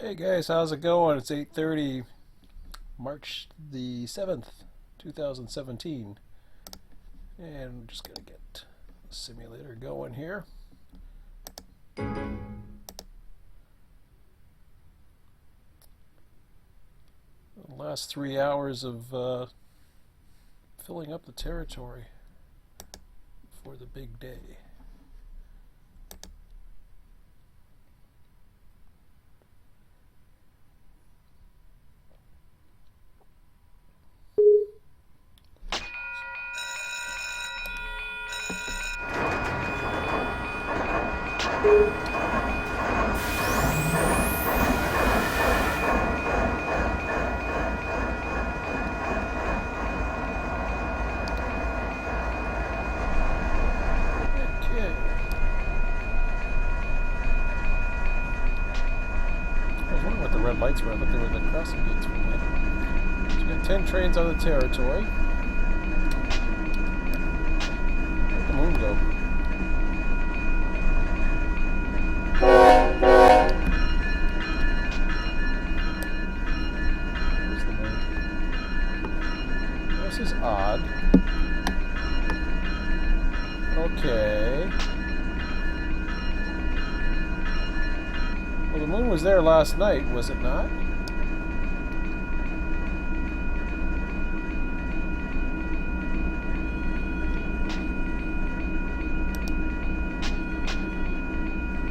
Hey guys, how's it going? It's 8:30, March the 7th, 2017. And I'm just gonna get the simulator going here. The last 3 hours of filling up the territory for the big day. Red lights were, but they were the crossing gates for me. So we got 10 trains on the territory. Where'd the moon go? Where's the moon? This is odd. Okay. Well, the moon was there last night, was it not?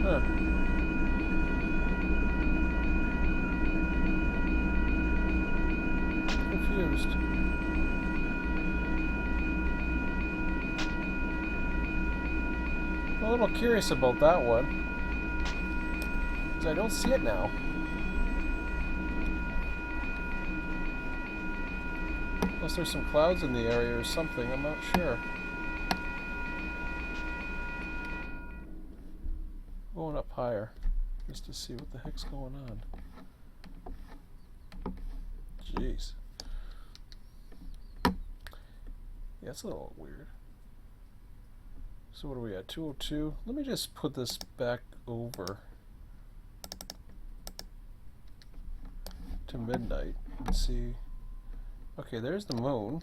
Huh. Confused. I'm a little curious about that one. I don't see it now. Unless there's some clouds in the area or something, I'm not sure. Going up higher, just to see what the heck's going on. Jeez. Yeah, it's a little weird. So what are we at? 202? Let me just put this back over to midnight and see. Okay, there's the moon.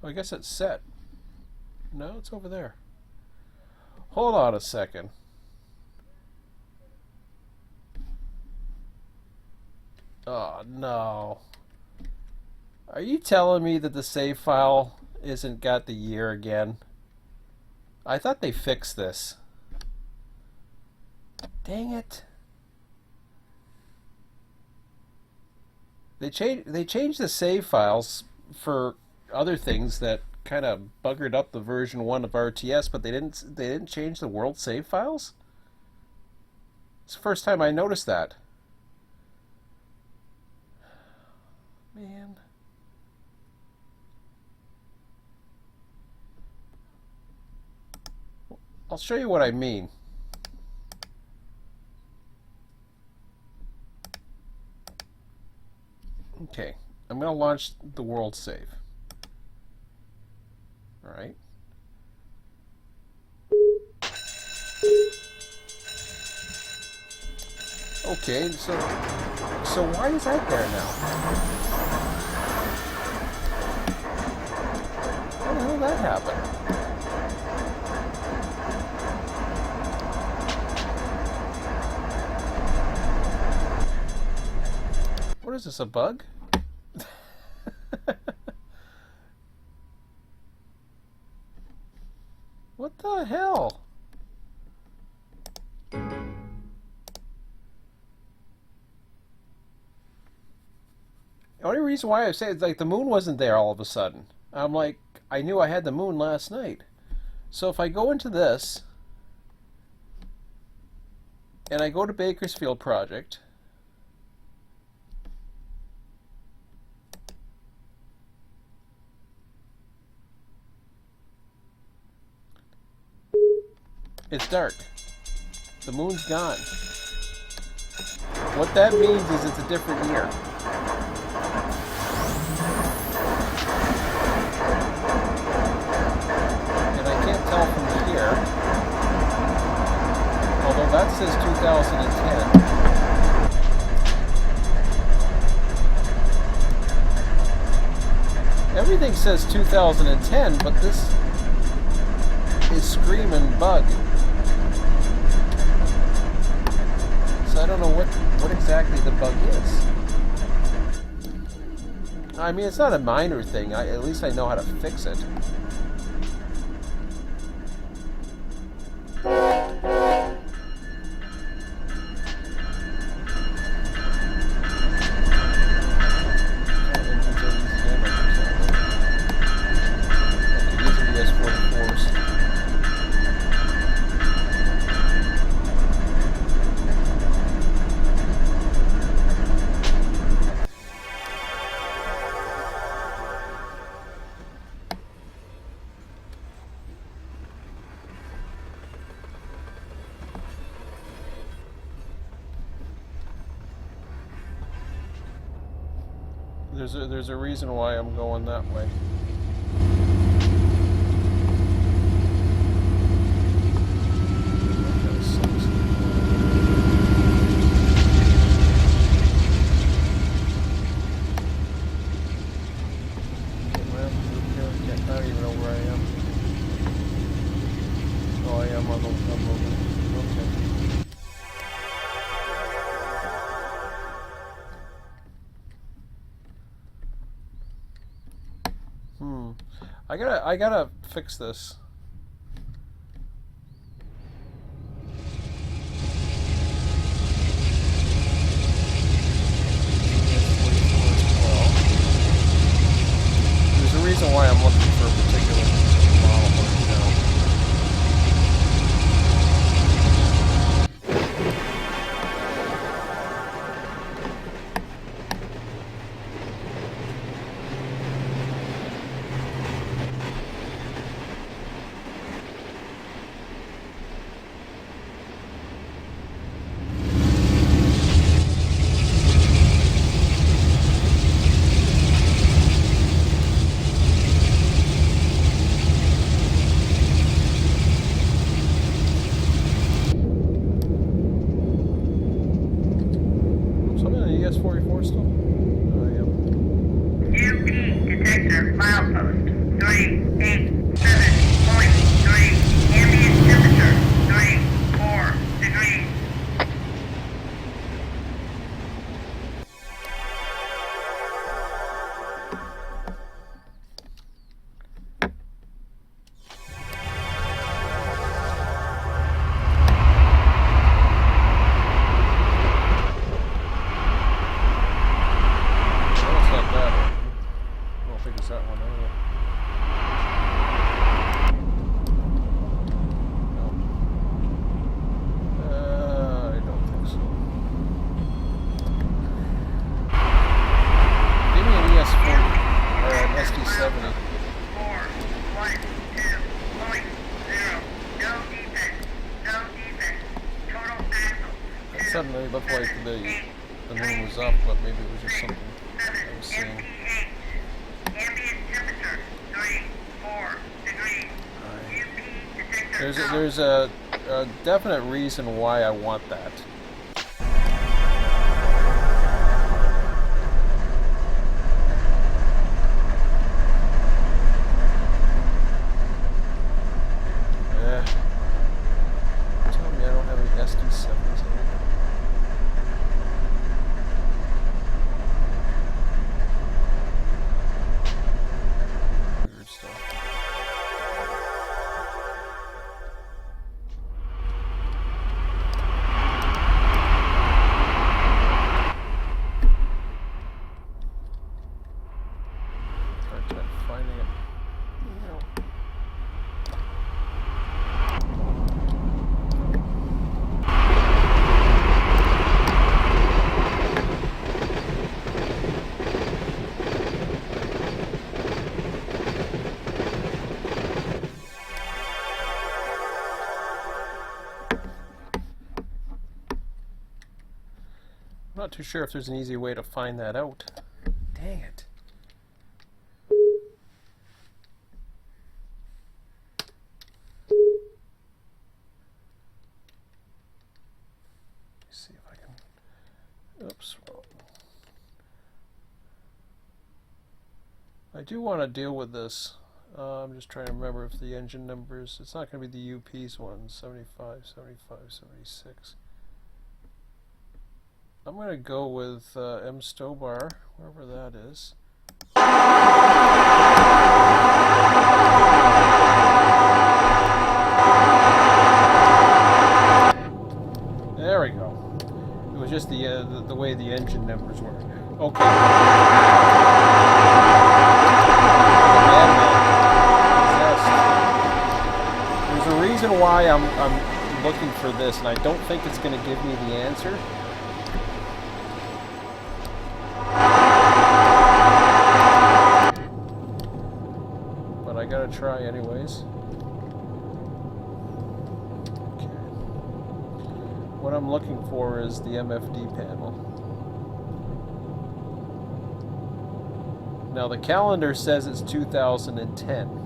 Oh, I guess it's set. No, it's over there. Hold on a second. Oh, no. Are you telling me that the save file isn't got the year again? I thought they fixed this. Dang it. They changed the save files for other things that kind of buggered up the version 1 of RTS, but they didn't change the world save files? It's the first time I noticed that. Man. I'll show you what I mean. Okay, I'm going to launch the world save. All right. Okay, so why is that there now? How the hell did that happen? What is this, a bug? What the hell? The only reason why I say it's like the moon wasn't there all of a sudden. I'm like, I knew I had the moon last night. So if I go into this, and I go to Bakersfield Project, it's dark. The moon's gone. What that means is it's a different year. 2010. Everything says 2010, but this is screaming bug. So I don't know what exactly the bug is. I mean, it's not a minor thing. At least I know how to fix it. There's a reason why I'm going that way. I don't even know where I am. Oh, I am on the okay. I gotta fix this. There's a reason why I'm looking for a particular model right now. ES44 still? Oh, yeah. UP detector milepost 387.3. Ambient temperature 34 degrees. That one anyway. No. I don't think so. Give me an ES40 or an SD70. 412.0. No defect. No defect. Total axle. It suddenly looked like the moon was up, but maybe it was just something I was seeing. Ambient temperature 34 degrees. There's a definite reason why I want that. Tell me I don't have any SD70s anymore. Weird stuff. Hard time finding it. No. I'm not too sure if there's an easy way to find that out. Dang it. I do want to deal with this. I'm just trying to remember if the engine numbers, it's not going to be the UP's ones, 75, 75, 76. I'm going to go with M. Stobar, wherever that is. There we go. It was just the way the engine numbers were. Okay. There's a reason why I'm looking for this, and I don't think it's going to give me the answer. But I gotta try anyways. Okay. What I'm looking for is the MFD panel. Now the calendar says it's 2010.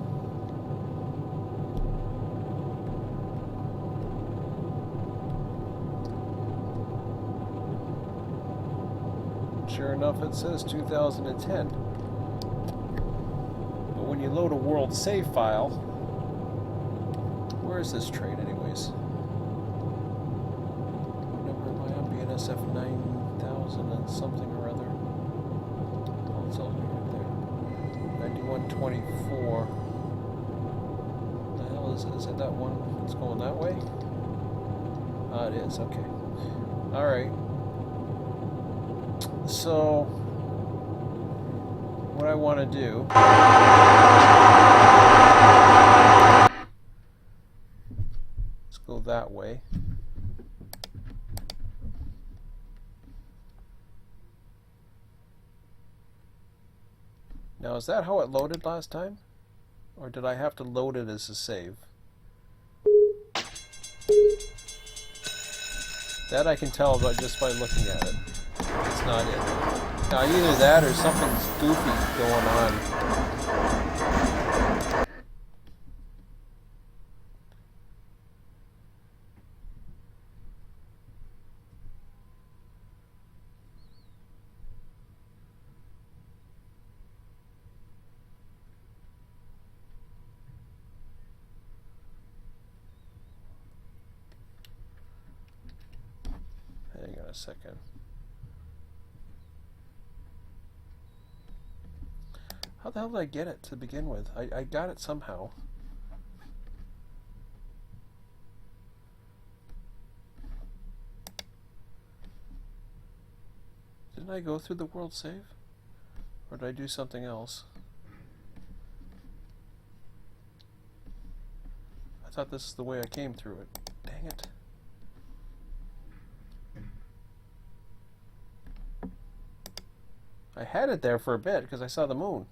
Sure enough, it says 2010. But when you load a world save file, where is this train anyways? What number am I on? BNSF 9000 and something or other. Oh, it tells me right there. 9124. What the hell is it? Is it that one that's going that way? Ah, it is. Okay. Alright. So, what I want to do, let's go that way. Now, is that how it loaded last time? Or did I have to load it as a save? That I can tell just by looking at it. It's not it. Now either that or something's goofy going on. Hang on a second. How the hell did I get it to begin with? I got it somehow. Didn't I go through the world save? Or did I do something else? I thought this is the way I came through it. Dang it. I had it there for a bit because I saw the moon.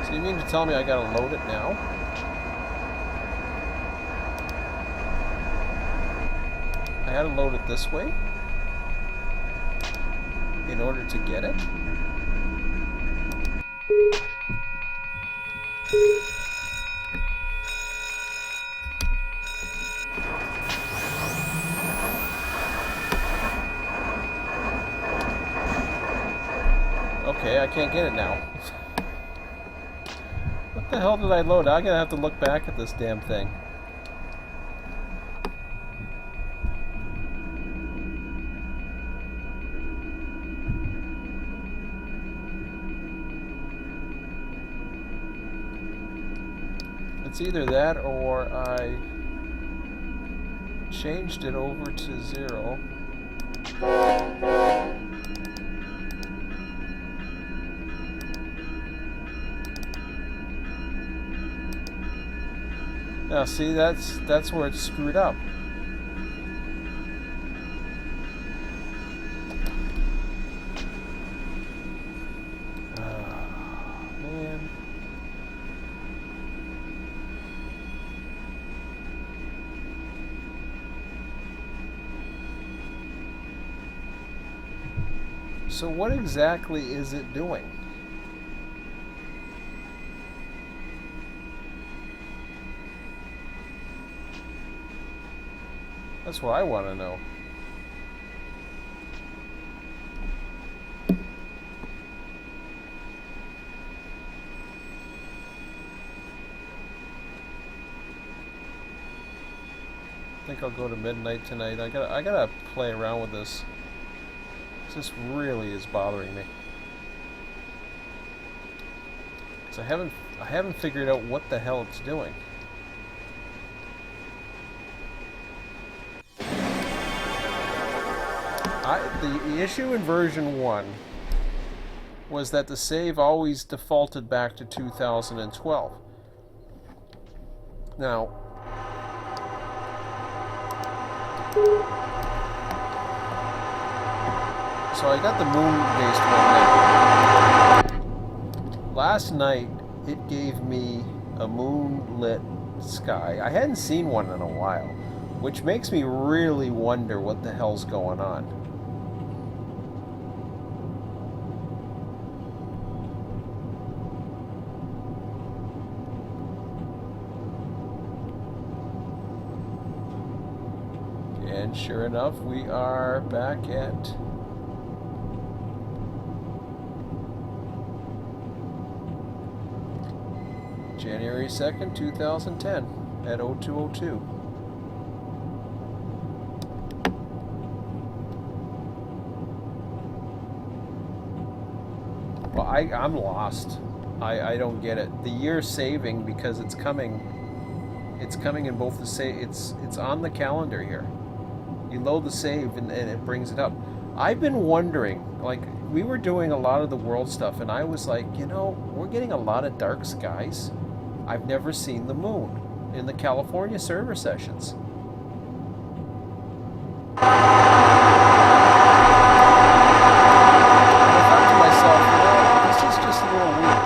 So you mean to tell me I gotta load it now? I had to load it this way in order to get it? Okay, I can't get it now. What the hell did I load? I'm gonna have to look back at this damn thing. It's either that or I changed it over to 0. Now see, that's where it's screwed up. Man. So what exactly is it doing? That's what I want to know. I think I'll go to midnight tonight. I gotta play around with this. This really is bothering me. 'Cause I haven't figured out what the hell it's doing. The issue in version 1 was that the save always defaulted back to 2012. Now, so I got the moon-based one now. Last night, it gave me a moonlit sky. I hadn't seen one in a while, which makes me really wonder what the hell's going on. And sure enough, we are back at January 2nd, 2010 at 0202. Well, I'm lost. I don't get it. The year's saving because it's coming. It's coming in both the it's on the calendar here. You load the save and it brings it up. I've been wondering, like, we were doing a lot of the world stuff, and I was like, you know, we're getting a lot of dark skies. I've never seen the moon in the California server sessions. And I thought to myself, you know, this is just a little weird.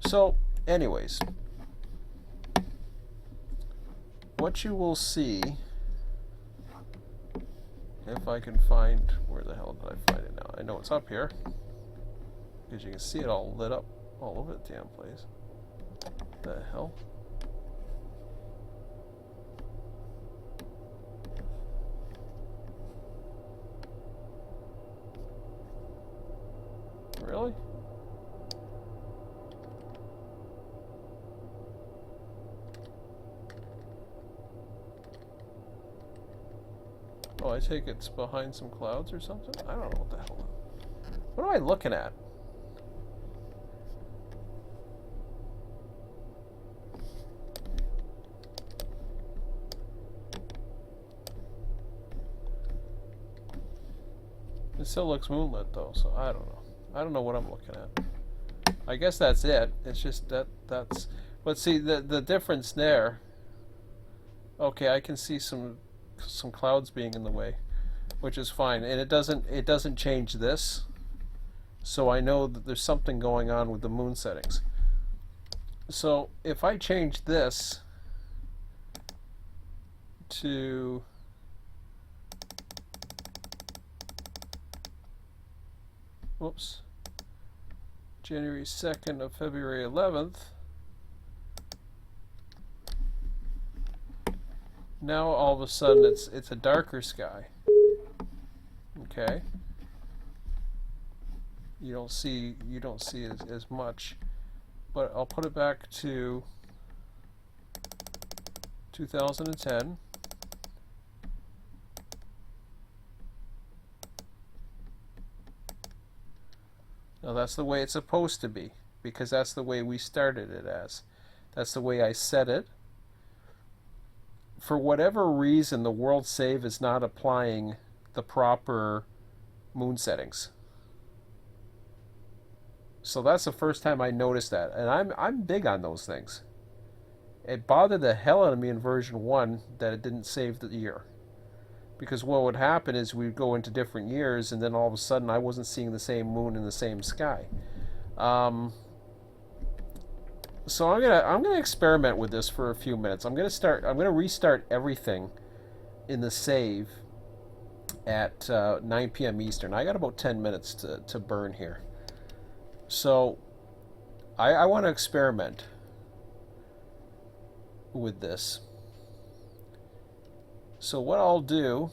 So, anyways, what you will see, if I can find, where the hell did I find it now? I know it's up here, because you can see it all lit up all over the damn place. What the hell? Really? Oh, I take it's behind some clouds or something? I don't know what the hell. What am I looking at? It still looks moonlit though, so I don't know. I don't know what I'm looking at. I guess that's it. It's just that's. But see the difference there. Okay, I can see some clouds being in the way, which is fine, and it doesn't change this. So I know that there's something going on with the moon settings. So if I change this to whoops, January 2nd of February 11th, now all of a sudden it's a darker sky. Okay, you don't see as much, but I'll put it back to 2010. Now that's the way it's supposed to be, because that's the way we started it as. That's the way I set it. For whatever reason, the world save is not applying the proper moon settings. So that's the first time I noticed that, and I'm big on those things. It bothered the hell out of me in version 1 that it didn't save the year. Because what would happen is we'd go into different years, and then all of a sudden I wasn't seeing the same moon in the same sky. So I'm gonna experiment with this for a few minutes. I'm gonna restart everything in the save at 9 p.m. Eastern. I got about 10 minutes to burn here. So I want to experiment with this. So what I'll do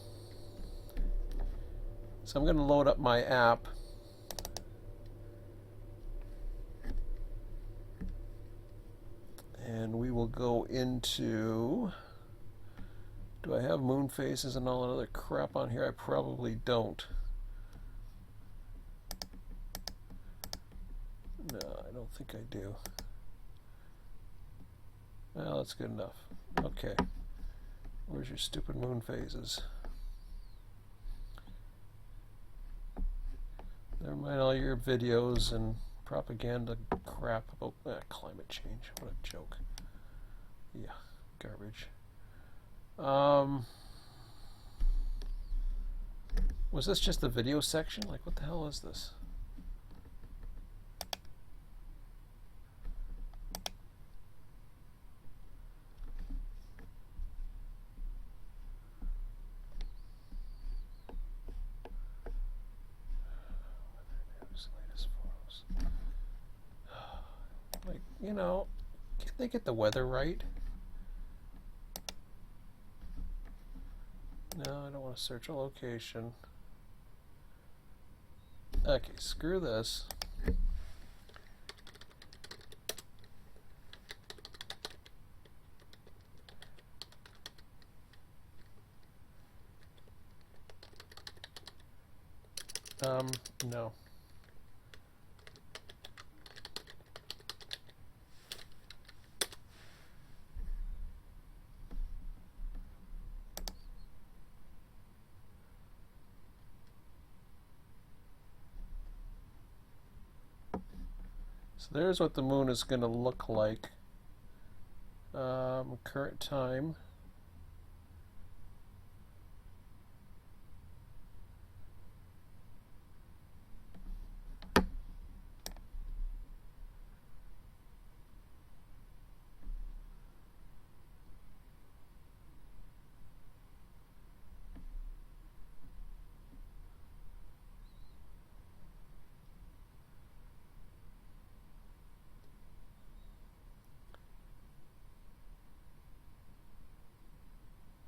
is I'm going to load up my app. And we will go into... Do I have moon phases and all that other crap on here? I probably don't. No, I don't think I do. Well, that's good enough. Okay. Where's your stupid moon phases? Never mind all your videos and propaganda crap about climate change. What a joke. Yeah, garbage. Was this just the video section? Like, what the hell is this? Latest photos. Like, you know, can't they get the weather right? No, I don't want to search a location. Okay, screw this. No. So there's what the moon is going to look like. Current time.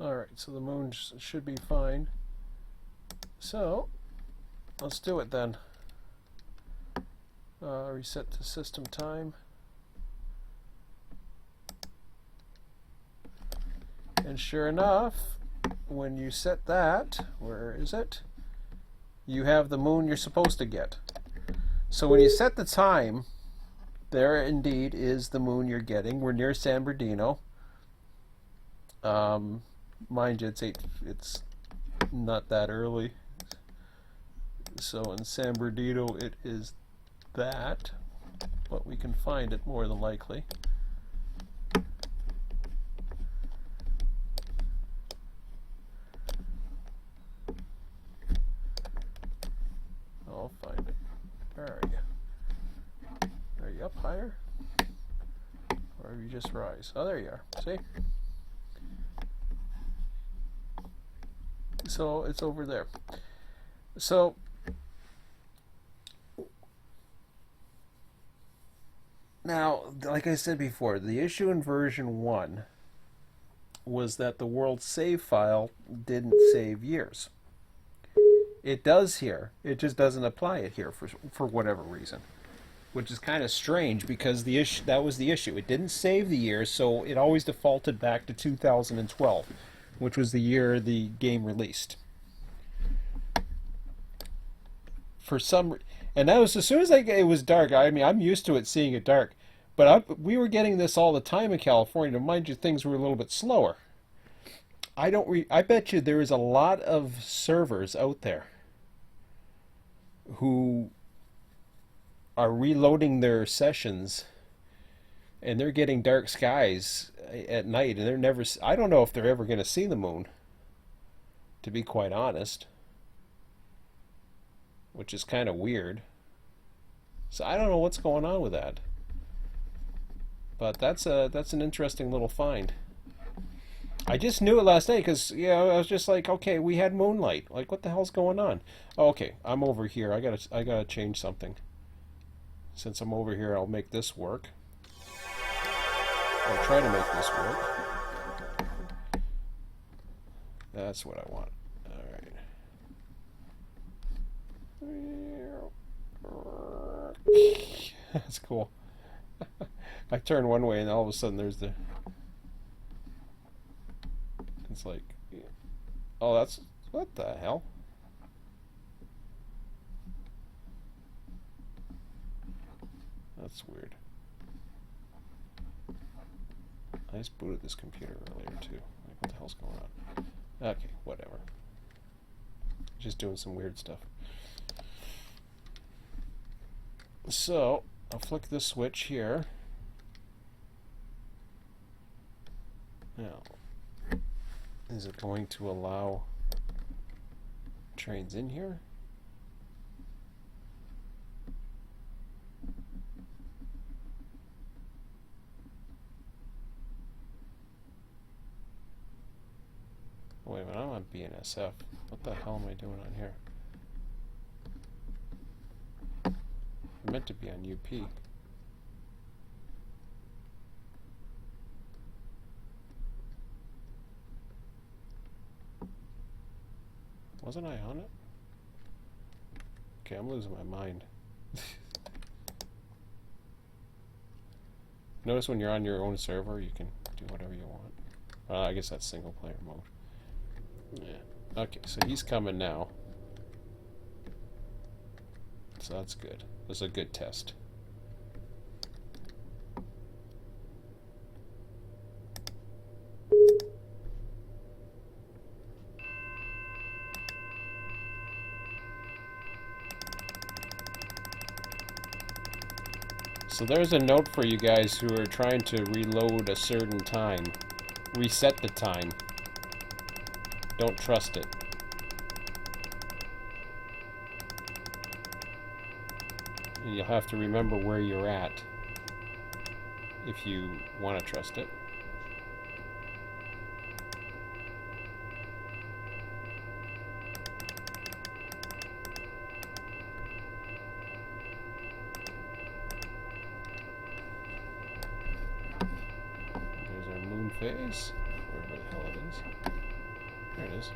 Alright, so the moon should be fine. So, let's do it then. Reset to system time. And sure enough, when you set that, where is it? You have the moon you're supposed to get. So when you set the time, there indeed is the moon you're getting. We're near San Bernardino. Mind you, it's not that early. So in San Bernardino it is that, but we can find it more than likely. I'll find it. Where are you? Are you up higher? Or you just rise? Oh, there you are. See? So it's over there. So now, like I said before, the issue in version 1 was that the world save file didn't save years. It does here. It just doesn't apply it here for whatever reason, which is kind of strange because that was the issue. It didn't save the years, so it always defaulted back to 2012, which was the year the game released. And that was as soon as it was dark. I mean, I'm used to it seeing it dark, but we were getting this all the time in California. Mind you, things were a little bit slower. I bet you there is a lot of servers out there who are reloading their sessions, and they're getting dark skies at night, and I don't know if they're ever going to see the moon, to be quite honest, which is kind of weird. So I don't know what's going on with that, but that's an interesting little find. I just knew it last night because I was just like, okay, we had moonlight. Like, what the hell's going on? Oh, okay, I'm over here. I gotta change something. Since I'm over here, I'll make this work. I'll try to make this work. That's what I want. Alright. That's cool. I turn one way and all of a sudden there's the... It's like... Oh, that's... What the hell? That's weird. I just booted this computer earlier too. Like, what the hell's going on? Okay, whatever. Just doing some weird stuff. So, I'll flick this switch here. Now, is it going to allow trains in here? Wait a minute, I'm on BNSF. What the hell am I doing on here? I meant to be on UP. Wasn't I on it? Okay, I'm losing my mind. Notice when you're on your own server, you can do whatever you want. I guess that's single player mode. Yeah. Okay, so he's coming now. So that's good. This is a good test. So there's a note for you guys who are trying to reload a certain time. Reset the time. Don't trust it. And you'll have to remember where you're at if you want to trust it. There's our moon phase, wherever the hell it is. There it is.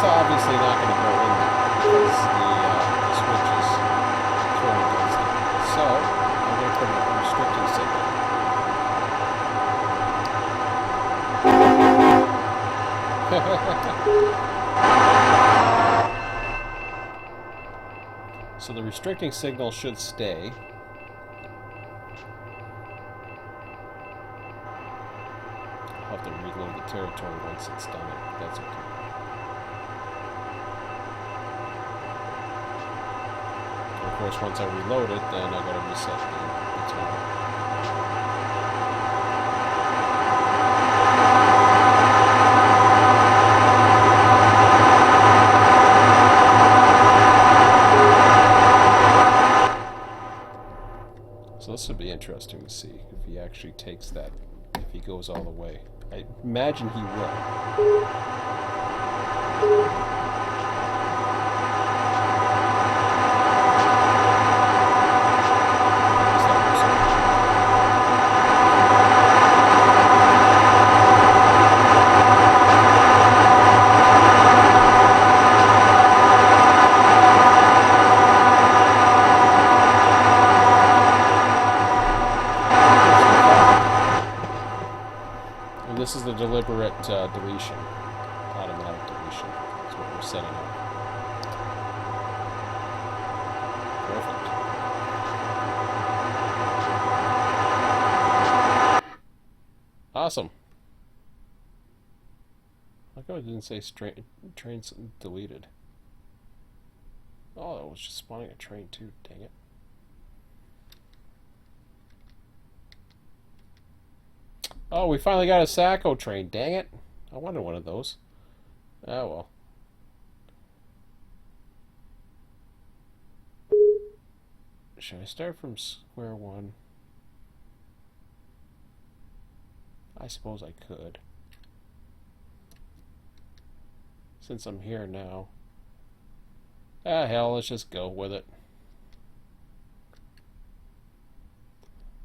Obviously not going to go in there because the switch is thrown against it. So I'm going to put a restricting signal. So the restricting signal should stay. I'll have to reload the territory once it's done. That's okay. Of course, once I reload it, then I gotta reset the time. So this would be interesting to see if he actually takes that, if he goes all the way. I imagine he will. This is the deliberate deletion, automatic deletion. That's what we're setting up. Perfect. Awesome. How come it didn't say trains deleted? Oh, it was just spawning a train too, dang it. Oh, we finally got a Sacco train. Dang it. I wanted one of those. Oh, well. Should I start from square one? I suppose I could. since I'm here now. Ah, hell, let's just go with it.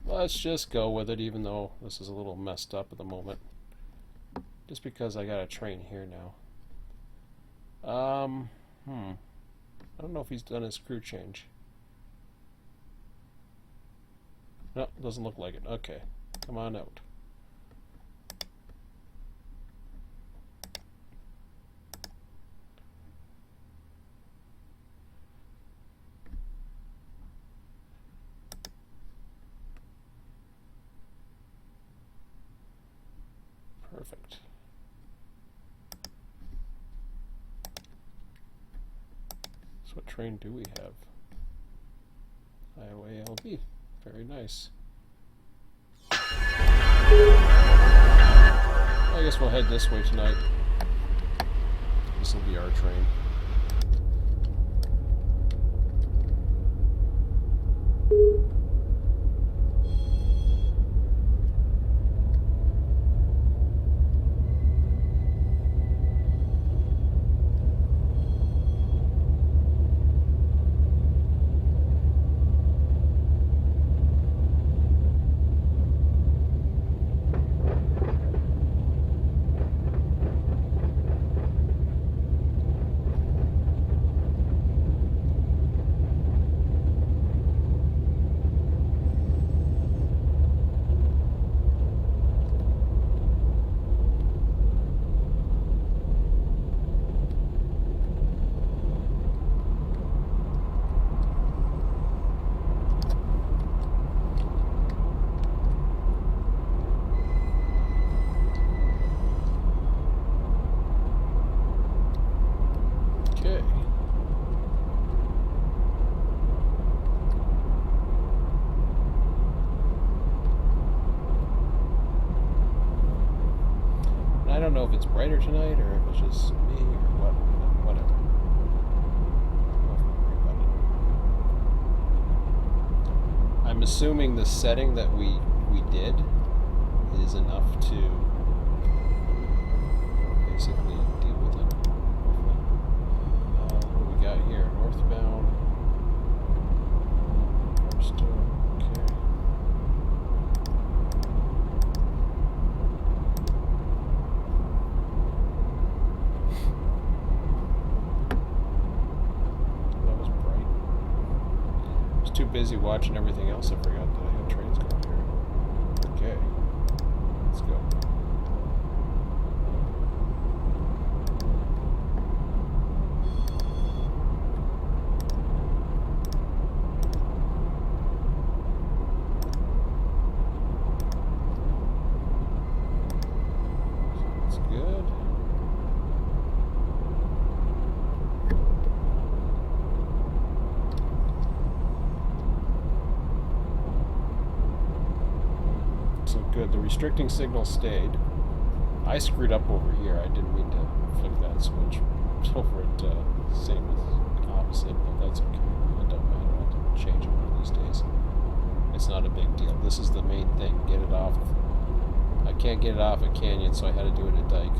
Let's just go with it, even though this is a little messed up at the moment. Just because I got a train here now. I don't know if he's done his crew change. No, doesn't look like it. Okay, come on out. Perfect. So what train do we have? Iowa ALB. Very nice. I guess we'll head this way tonight. This will be our train. I don't know if it's brighter tonight or if it's just me or what, whatever. Don't worry about it. I'm assuming the setting that we did is enough to basically deal with it. What do we got here? Northbound. Okay. Too busy watching everything else, I forgot that I had trains going here. Okay, let's go. So that's good. So good. The restricting signal stayed. I screwed up over here. I didn't mean to flick that switch over at same as opposite, but that's okay. It don't matter. I'll change it one of these days. It's not a big deal. This is the main thing. Get it off. I can't get it off at Canyon, so I had to do it at Dyke.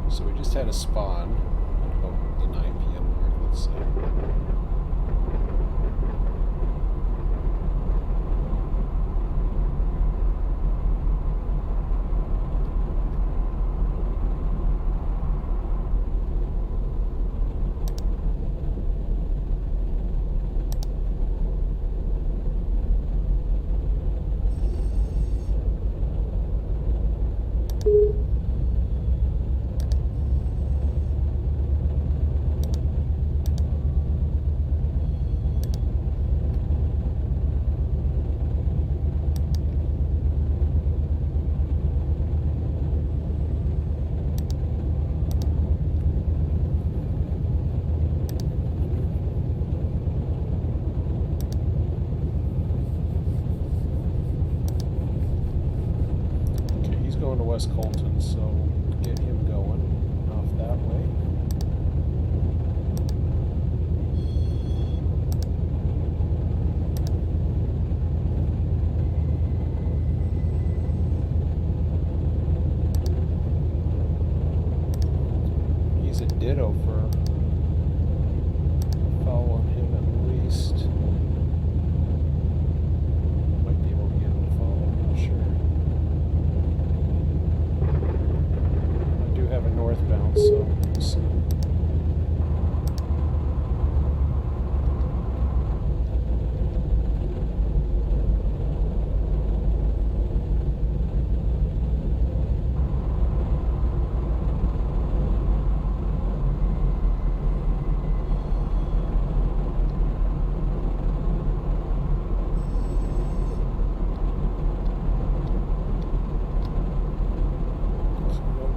So we just had a spawn at about the 9 p.m. mark, let's say. West Colton, so get him going off that way. He's a ditto for following him at least. Might be able to get him to follow, I'm not sure. I do have a northbound, so we'll see.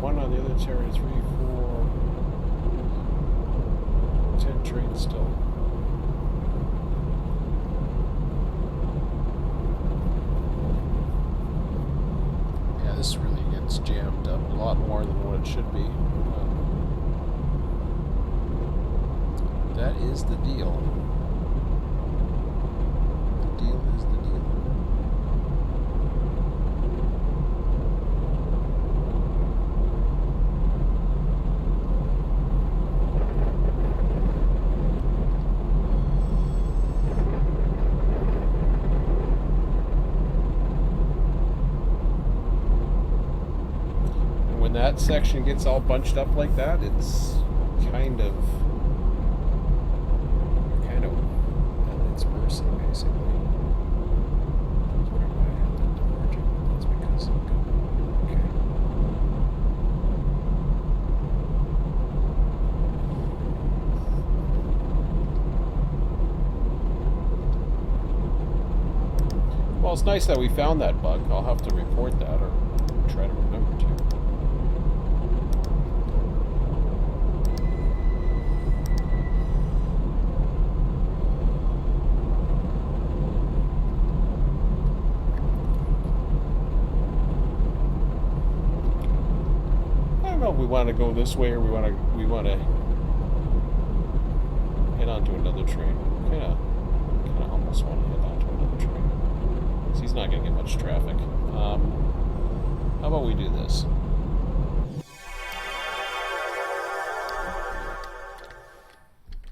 One on the other cherry, 3, 4, 10 trains still. Yeah, this really gets jammed up a lot more than what it should be. That is the deal. The deal is the deal. When that section gets all bunched up like that, it's kind of at its mercy, basically. That's why I had that divergent. That's because I'm good. Okay. Well, it's nice that we found that bug. I'll have to report that or try to remember to. I don't know if we want to go this way or we want to head onto another train. Kind of almost want to head onto another train. 'Cause he's not going to get much traffic. How about we do this?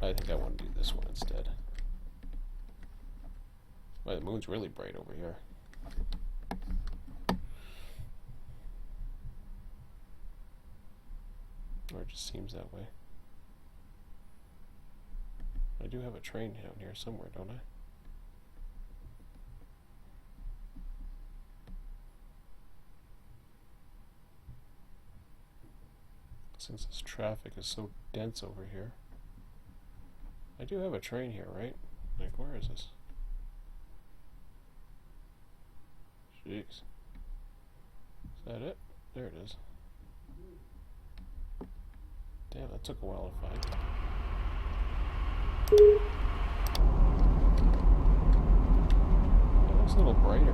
I think I want to do this one instead. Well, the moon's really bright over here. Or it just seems that way. I do have a train down here somewhere, don't I? Since this traffic is so dense over here. I do have a train here, right? Like, where is this? Jeez. Is that it? There it is. Damn, that took a while to find. That looks a little brighter.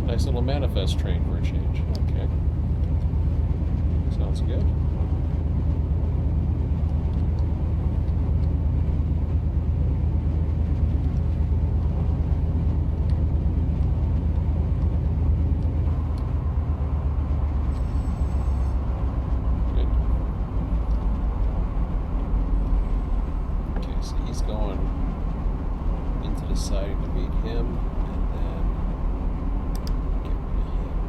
Nice little manifest train for a change. Okay. Sounds good. Good. Okay, so he's going into the siding to meet him, and then get rid of him.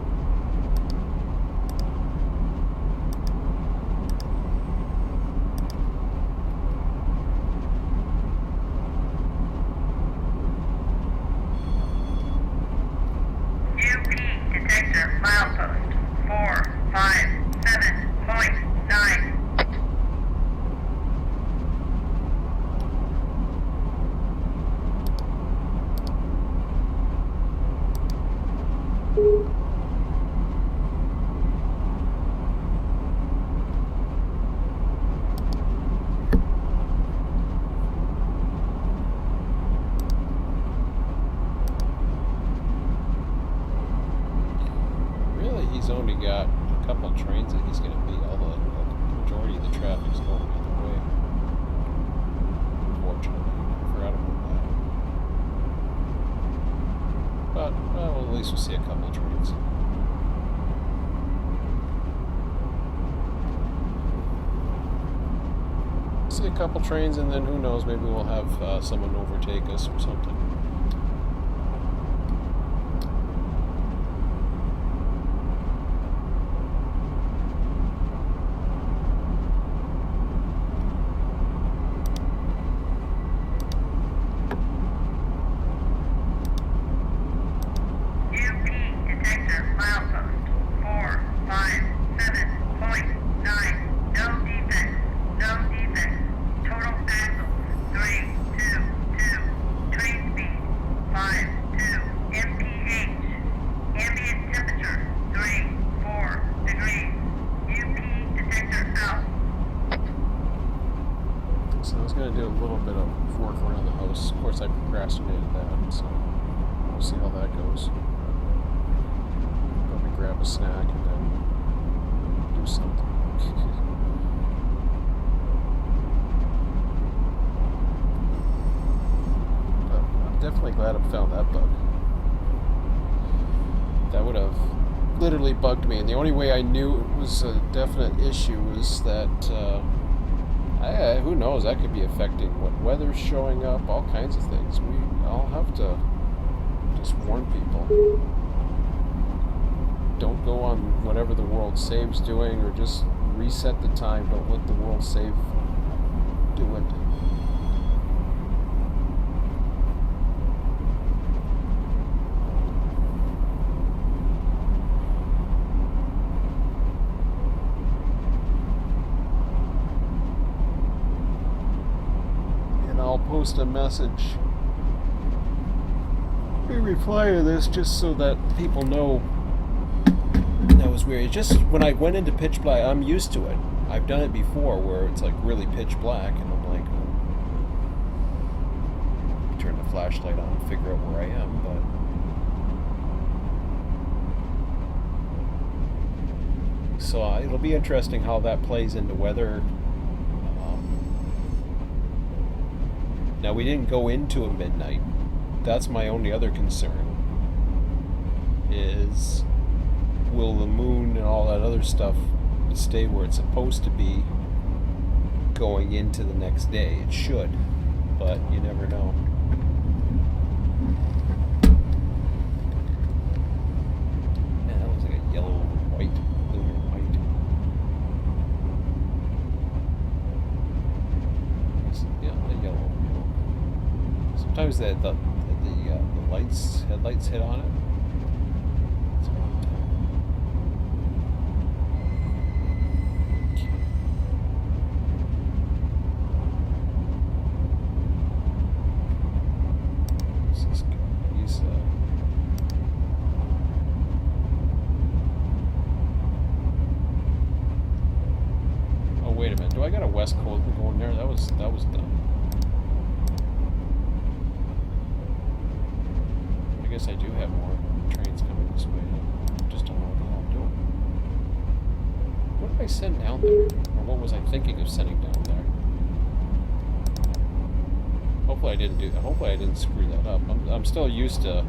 he's only got a couple trains that he's going to beat. All the majority of the traffic's going the other way. Unfortunately, I forgot about that. But well, at least we'll see a couple of trains. See a couple trains, and then who knows? Maybe we'll have someone overtake us or something. Glad I found that bug. That would have literally bugged me, and the only way I knew it was a definite issue was that who knows, that could be affecting what weather's showing up, all kinds of things. I'll have to just warn people. Don't go on whatever the world save's doing, or just reset the time. Don't let the world save do it. Post a message, reply to this, just so that people know. That was weird. It's just when I went into pitch black, I'm used to it. I've done it before where it's like really pitch black, and I'm like, oh. Turn the flashlight on and figure out where I am, but so it'll be interesting how that plays into weather. Now, we didn't go into a midnight. That's my only other concern. Is will the moon and all that other stuff stay where it's supposed to be going into the next day? It should, but you never know. Man, that looks like a yellow and white, lunar white. Yeah, the yellow. Sometimes the headlights hit on it. It's hard to tell. Oh, wait a minute. Do I got a West Colton going there? That was done. I guess I do have more trains coming this way. I just don't know what the hell I'm doing. What did I send down there? Or what was I thinking of sending down there? Hopefully I didn't do that. Hopefully I didn't screw that up. I'm still used to... I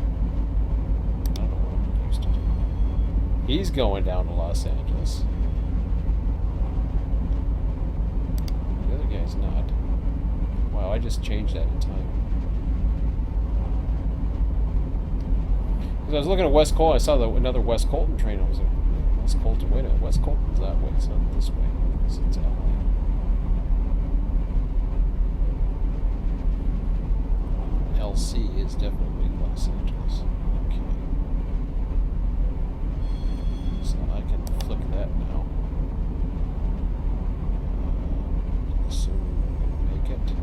don't know what I'm used to doing. He's going down to Los Angeles. The other guy's not. Wow, I just changed that in time. I was looking at West Colton, I saw another West Colton train. I was like, West Colton, wait a minute, West Colton's that way, it's not this way. It's LA. LC is definitely Los Angeles. Okay. So I can flick that now. Assume we're going to make it.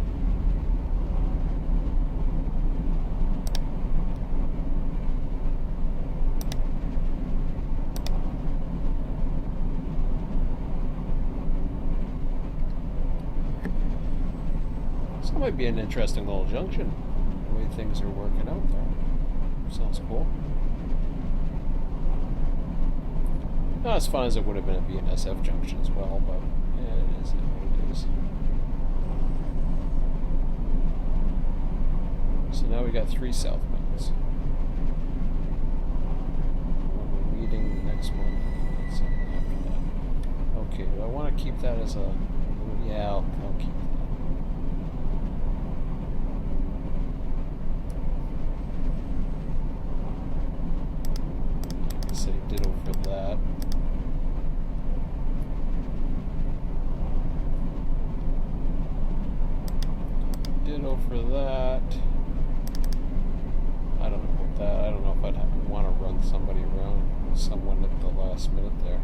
So it might be an interesting little junction, the way things are working out there. Sounds cool. Not as fun as it would have been at BNSF Junction as well, but yeah, it is what it is. So now we got 3 southbounds. When we're meeting the next one, and something after that. Okay, do I want to keep that as a... Yeah, I'll keep that. I can say ditto for that. Ditto for that. I don't know about that. I don't know if I'd want to run somebody around someone at the last minute there.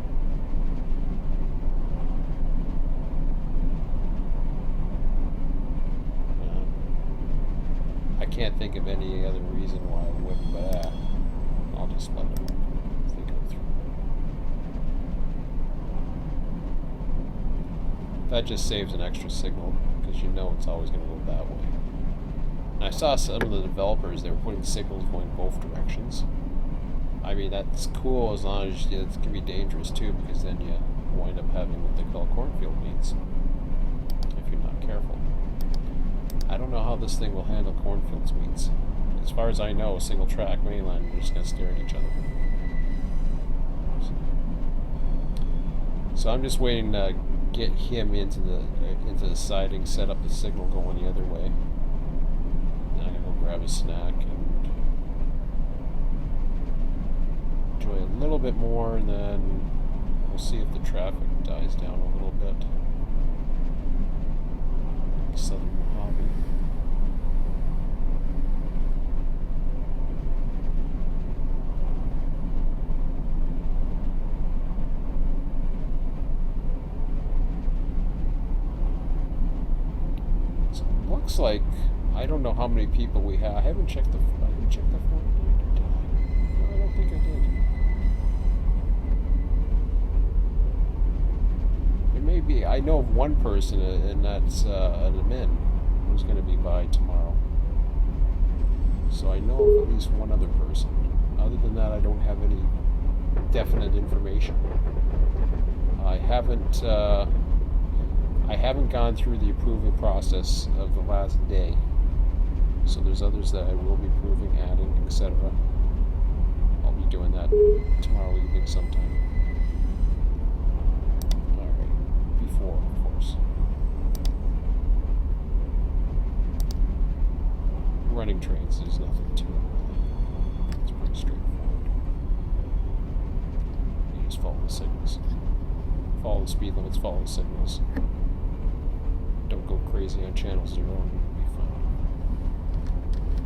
I can't think of any other reason why I wouldn't, but I'll just let them think it through. That just saves an extra signal, because you know it's always going to go that way. And I saw some of the developers, they were putting signals going both directions. I mean, that's cool as long as it can be dangerous too, because then you wind up having what they call cornfield beans, if you're not careful. I don't know how this thing will handle cornfields meets. As far as I know, single track mainline, we're just going to stare at each other. So I'm just waiting to get him into the siding, set up the signal going the other way. Then I'm going to go grab a snack and enjoy a little bit more, and then we'll see if the traffic dies down a little bit. Southern Mojave. So it looks like, I don't know how many people we have. I haven't checked the Fortnite, or did I? No, I don't think I did. Maybe I know of one person, and that's an admin who's going to be by tomorrow. So I know of at least one other person. Other than that, I don't have any definite information. I haven't gone through the approving process of the last day. So there's others that I will be approving, adding, etc. I'll be doing that tomorrow evening sometime. Before, of course. Running trains, there's nothing to it really. It's pretty straightforward. You just follow the signals. Follow the speed limits, follow the signals. Don't go crazy on channel 0 and you'll be fine.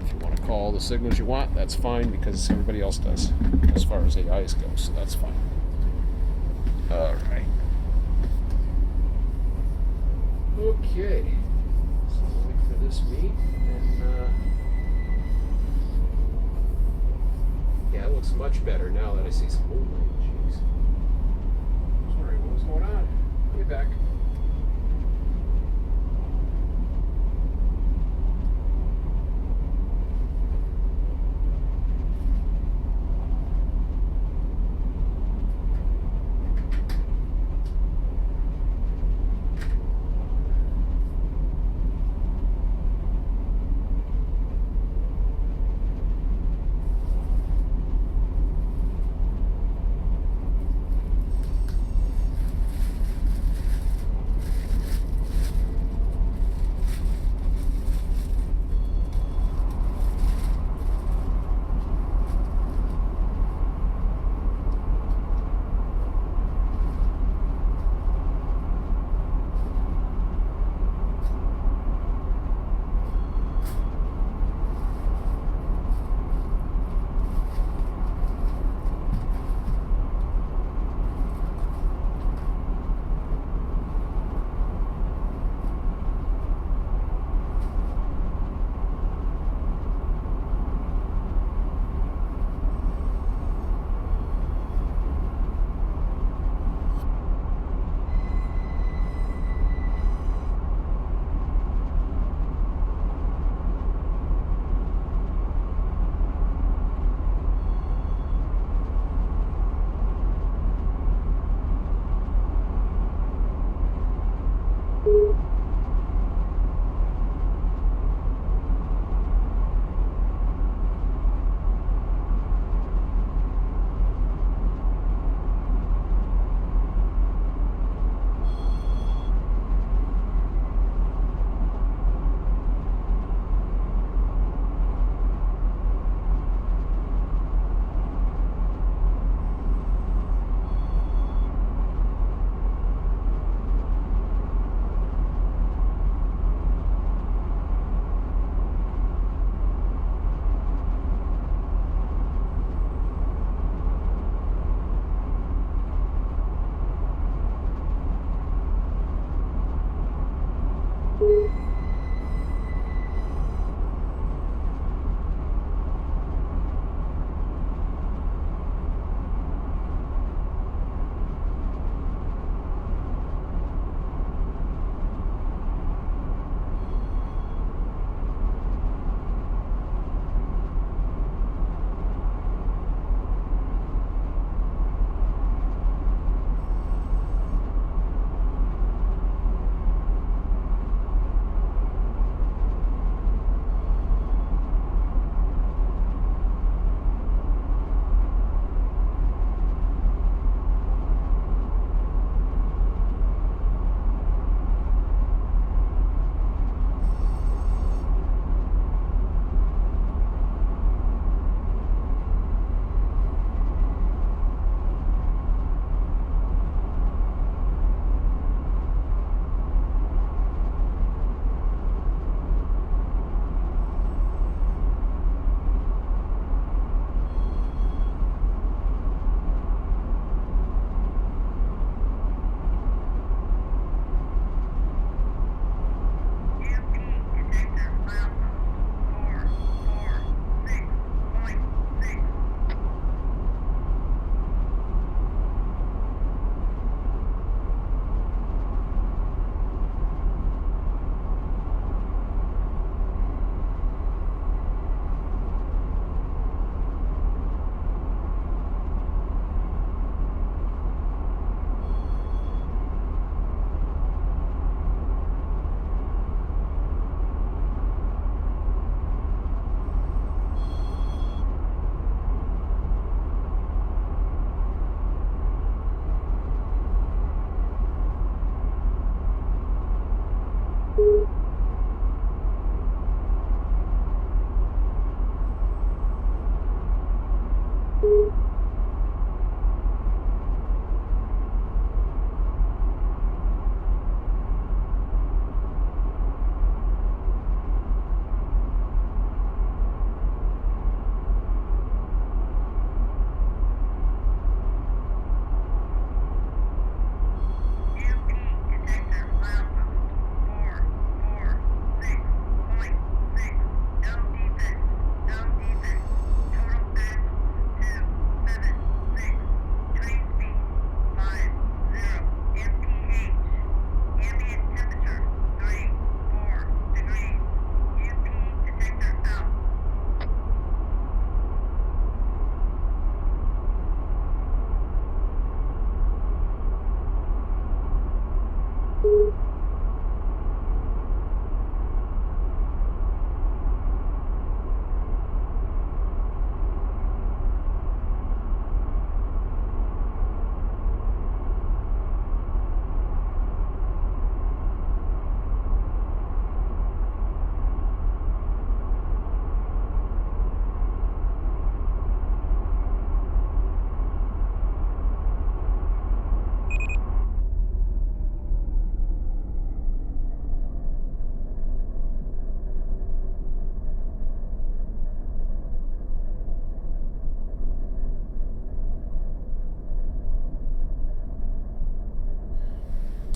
If you want to call all the signals you want, that's fine, because everybody else does, as far as AIs go, so that's fine. Alright. Okay, so we'll wait for this meet, and yeah, it looks much better now that I see some moonlight. Jeez. Sorry, what was going on? I'll be back.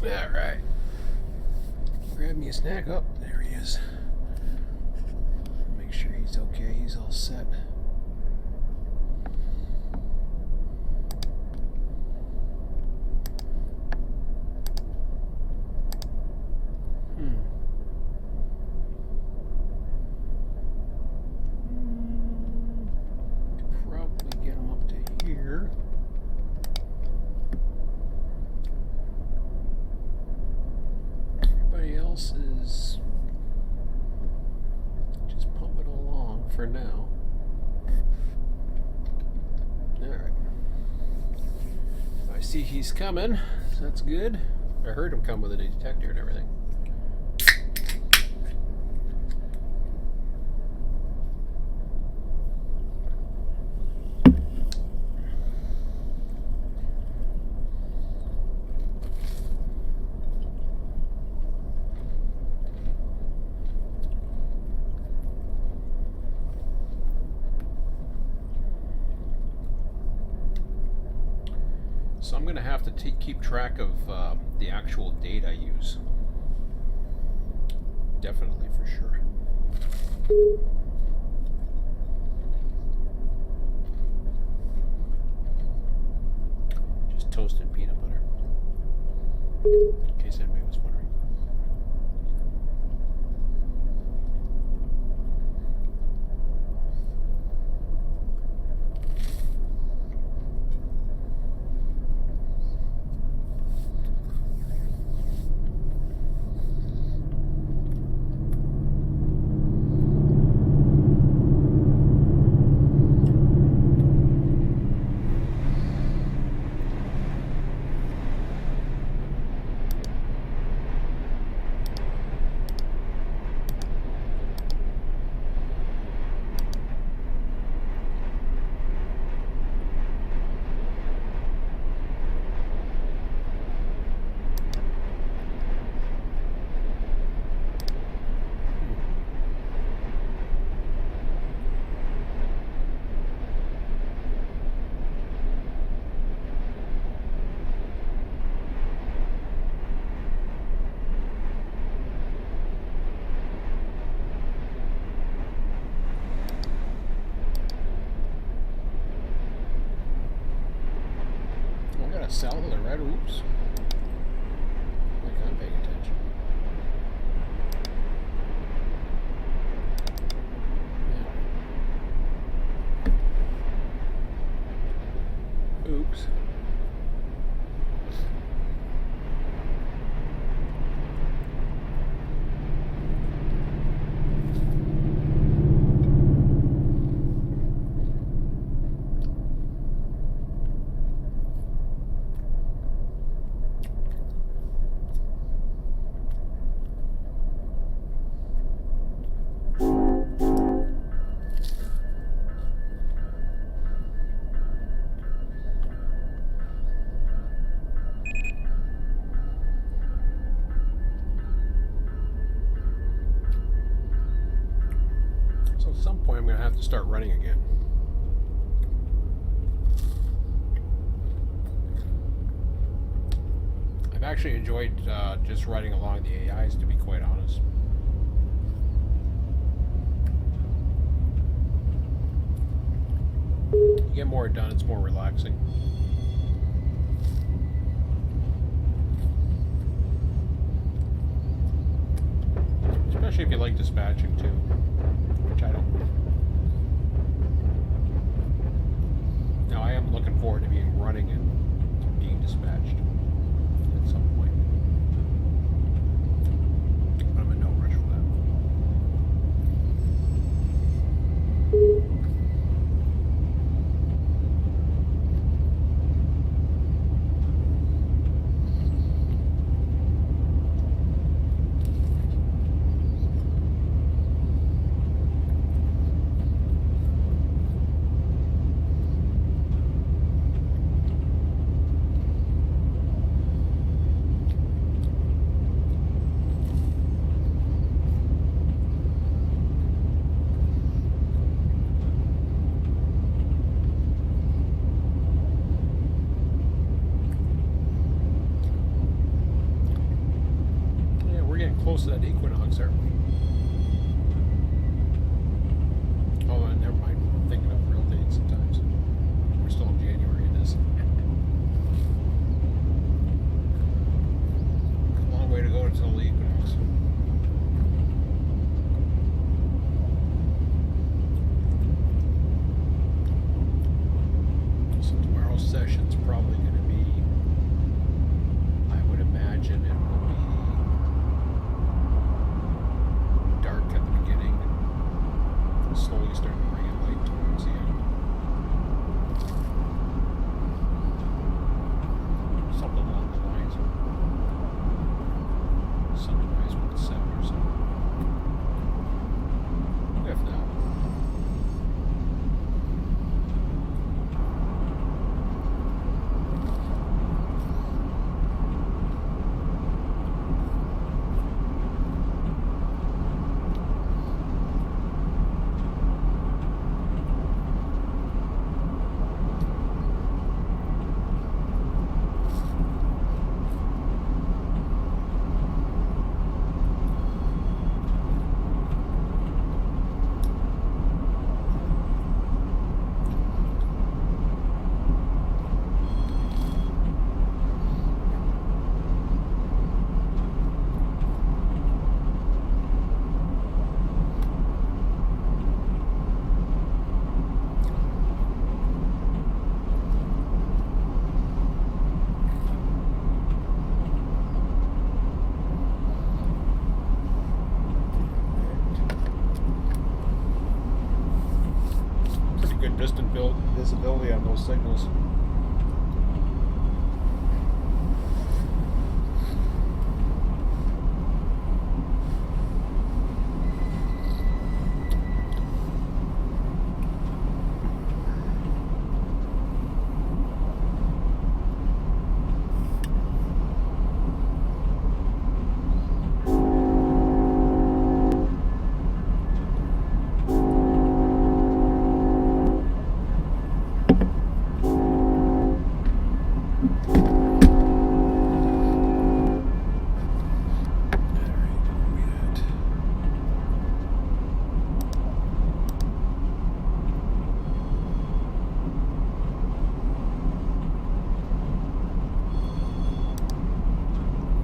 All right. Grab me a snack. Oh, there he is. Make sure he's okay. He's all set. Probably get him up to here. Everybody else is just pumping along for now. Alright. I see he's coming, so that's good. I heard him come with a detector and everything. So I'm going to have to keep track of the actual date I use. Definitely, for sure. Just toasted peanut butter. In case anybody was wondering. Salad or red oops. Like I'm paying attention. Yeah. Oops. So at some point I'm going to have to start running again. I've actually enjoyed just running along the AIs, to be quite honest. You get more done, it's more relaxing. Especially if you like dispatching too, which I don't. Now I am looking forward to being running and being dispatched at some point. But I'm in no rush for that. close to that equinox, aren't we? Oh, never mind. I'm thinking of real dates sometimes. We're still in January. It is. A long way to go until the equinox. So tomorrow's session's probably going to be, I would imagine it will be dark at the beginning and slowly starting to bring in light towards the end. Something along the lines of sunrise when it's set or something. If not. Pretty good distant visibility on those signals.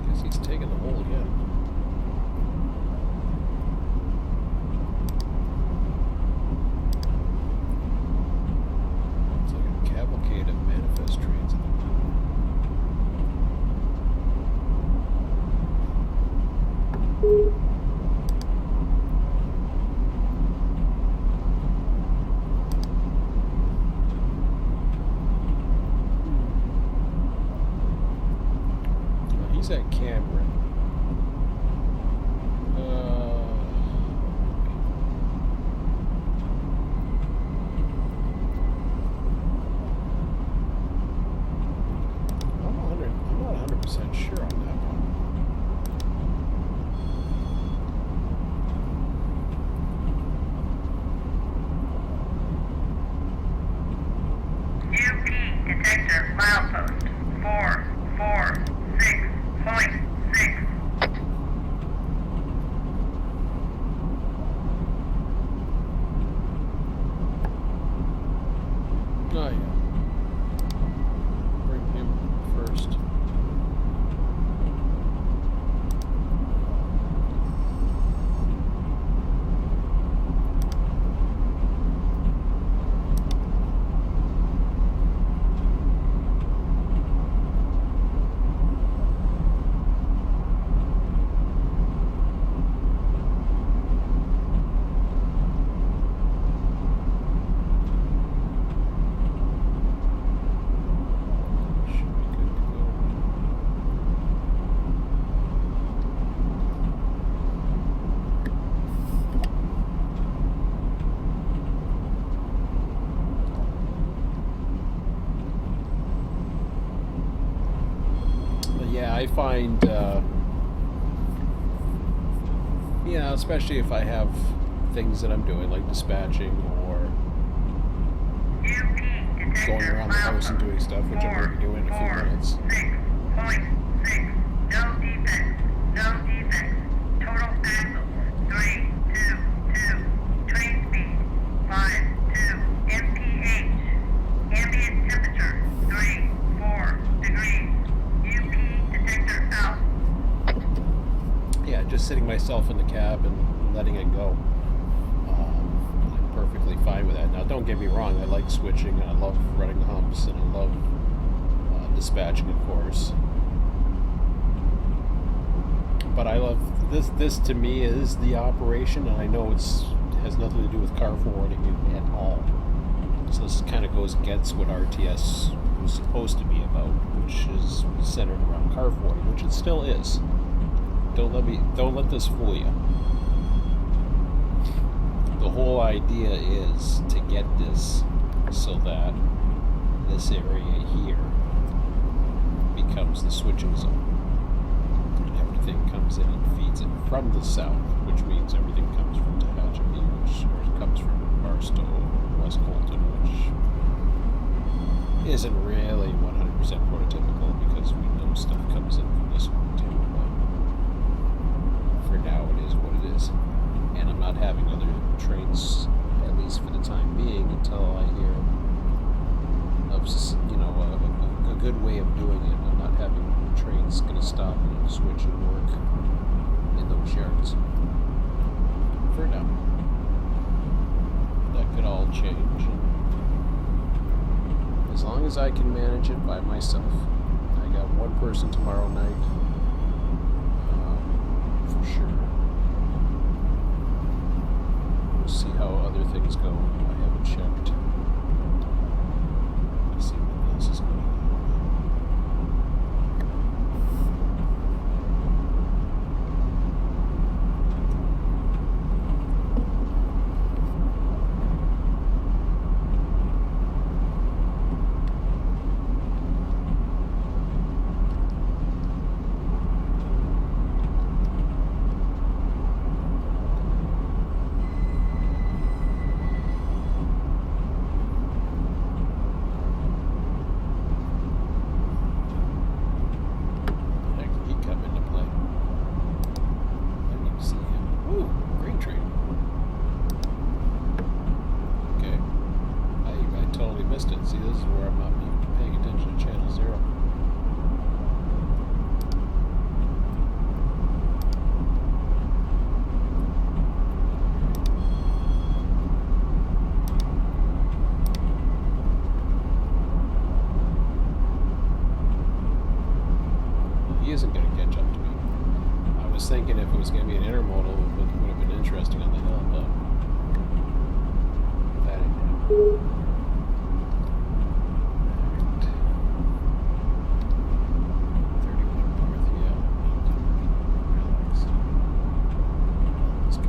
Guess he's taking the hole again. It's like a cavalcade of manifest trains. He's at Cameron. I'm not 100% sure on that one. UP detector milepost 446.6. Oh yeah. Bring him first. Should be good to go. But yeah, I find, especially if I have things that I'm doing, like dispatching or UP detector going around the house and doing stuff, which I'm going to be doing in a few minutes. 6.6. No defects. No defects. Total axle, 3, 2, 2. Train speed, 5, 2. MPH. Ambient temperature, 3, 4 degrees. UP detector out. Yeah, just sitting myself in the cab and letting it go. I'm perfectly fine with that. Now, don't get me wrong. I like switching, and I love running humps, and I love dispatching, of course. But I love this. This to me is the operation, and I know it has nothing to do with car forwarding at all. So this kind of goes against what RTS was supposed to be about, which is centered around car forwarding, which it still is. Don't let this fool you. The whole idea is to get this so that this area here becomes the switching zone. And everything comes in and feeds it from the south, which means everything comes from Tehachapi, or comes from Barstow, West Colton, which isn't really 100% prototypical because we know stuff comes in from this one too. But for now, it is what it is. And I'm not having other trains, at least for the time being, until I hear of a good way of doing it. I'm not having trains going to stop and switch and work in those yards. For now. That could all change. And as long as I can manage it by myself. I got one person tomorrow night. For sure. We'll see how other things go. I haven't checked to see what else is going on. Thinking if it was going to be an intermodal, it would have been interesting on the hill, but that ain't happening. 31 north, yeah. Relax. Let's go.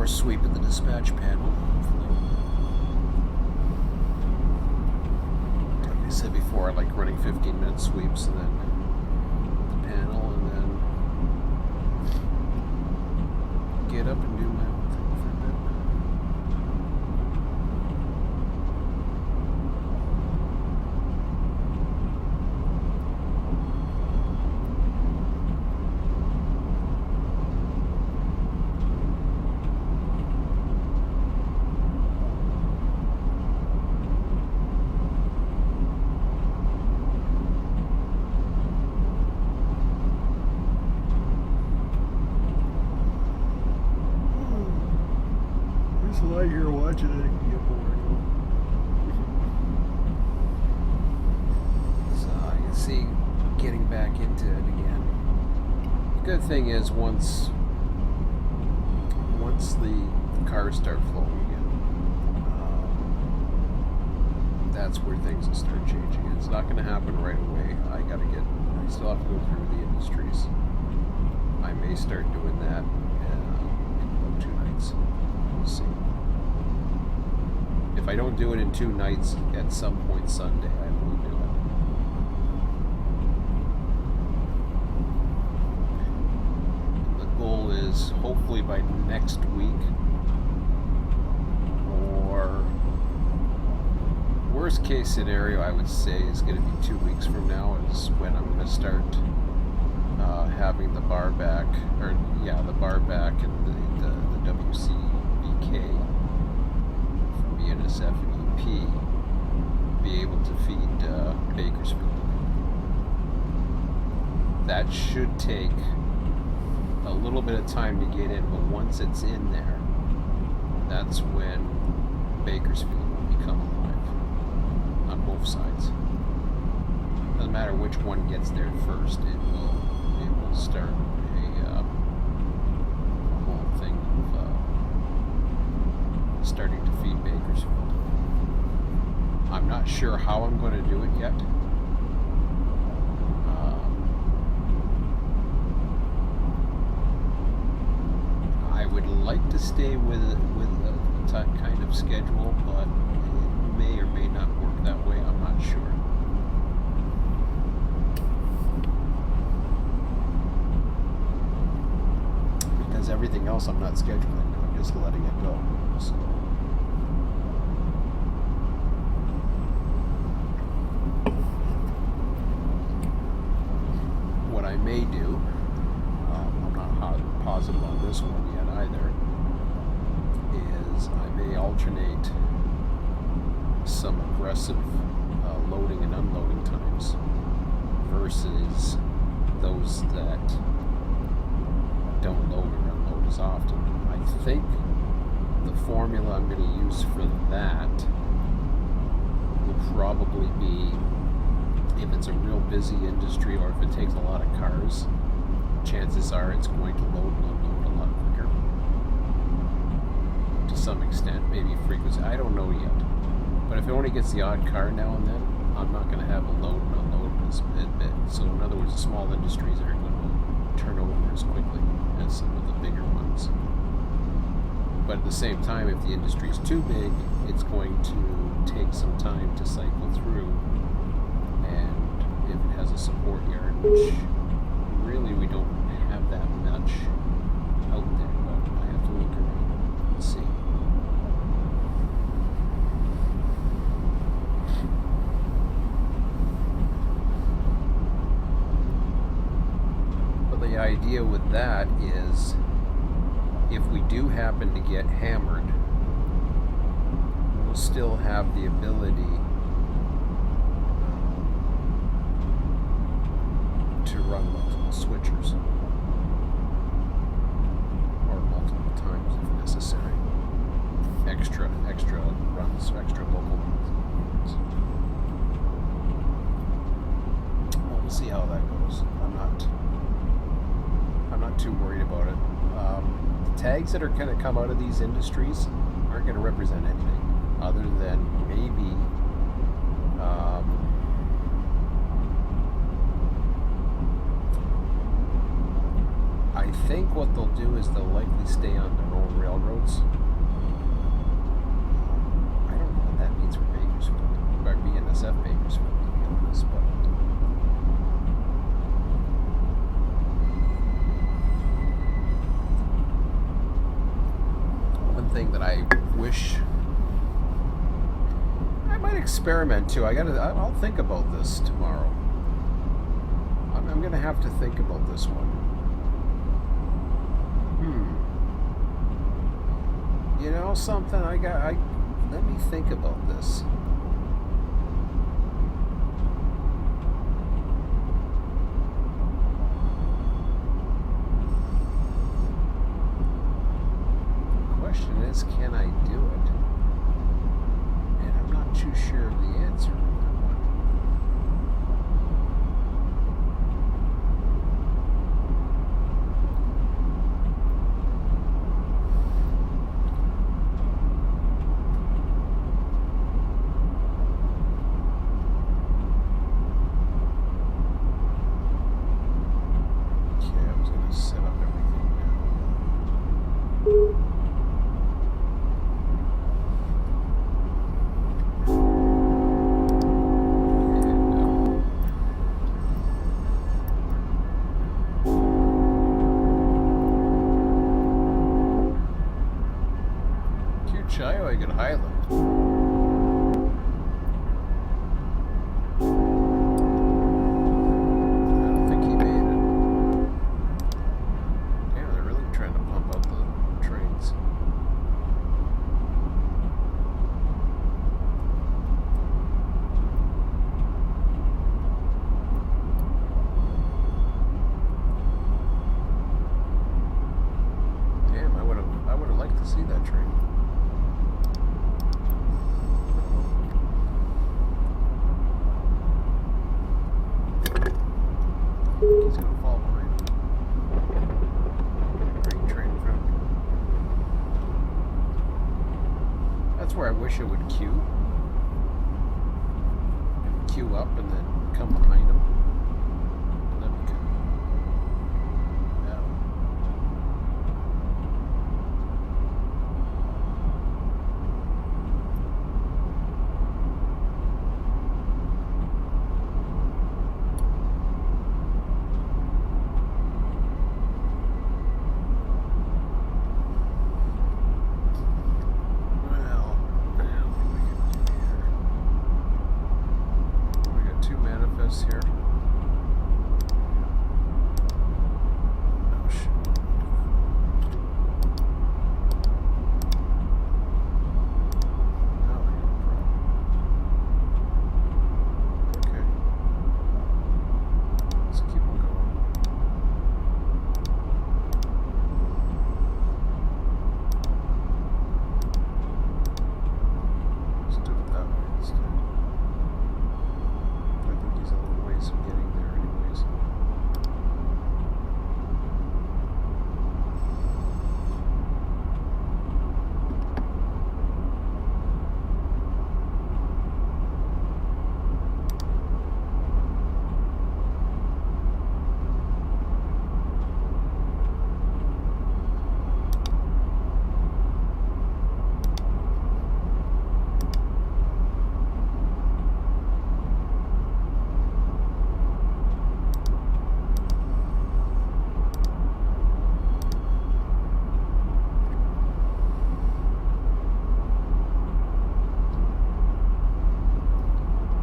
Sweep in the dispatch panel. Like I said before, I like running 15-minute sweeps and then the panel, and then get up and do my own thing for a bit. While you're watching it, it can get boring. good thing is once the cars start flowing again, that's where things will start changing. It's not going to happen right away. I still have to go through the industries. I may start doing that in about 2 nights. We'll see. If I don't do it in 2 nights, at some point Sunday, I will do it. The goal is hopefully by next week, or worst case scenario, I would say is going to be 2 weeks from now is when I'm going to start having the bar back, the bar back and the WCBK from BNSF and EP be able to feed Bakersfield. That should take a little bit of time to get in, but once it's in there, that's when Bakersfield will become alive on both sides. Doesn't matter which one gets there first, it will start a whole thing of starting to feed Bakersfield. I'm not sure how I'm going to do it yet. I would like to stay with a kind of schedule, but it may or may not work that way. I'm not sure. Because everything else I'm not scheduling, I'm just letting it go. So. What I may do, I'm not positive on this one yet either, is I may alternate some aggressive loading and unloading times versus those that don't load or unload as often. I think the formula I'm going to use for that will probably be, if it's a real busy industry or if it takes a lot of cars, chances are it's going to load and unload a lot quicker. To some extent, maybe frequency, I don't know yet. But if it only gets the odd car now and then, I'm not going to have a load and unload as big. So in other words, the small industries aren't going to turn over as quickly as some of the bigger ones. But at the same time, if the industry is too big, it's going to take some time to cycle through. And if it has a support yard, which really we don't have that much out there, but I have to look around and see. But the idea with that is, if we do happen to get hammered, we'll still have the ability to run multiple switchers, or multiple times if necessary. Extra runs, extra local runs. Well, we'll see how that goes. I'm not too worried about it. The tags that are going to come out of these industries aren't going to represent anything other than maybe I think what they'll do is they'll likely stay on their own railroads. I don't know what that means for Bakersfield, or BNSF Bakersfield, to be honest, but one thing that I wish I might experiment too. I'll think about this tomorrow. I'm gonna have to think about this one. You know something? Let me think about this. The question is, can I do it? And I'm not too sure of the answer on that one. Oh, you can highlight. I don't think he made it. Damn, they're really trying to pump out the trains. Damn, I would have liked to see that train. He's gonna fall behind. Great train in front of me. That's where I wish it would queue. It would queue up and then come behind him. That'd be good. Yeah. Well, now what we can do here? We got two manifests here. Oh shit! Now we have a problem. Okay, let's keep on going. Let's do it that way instead. I think he's a little ways from getting there anyways.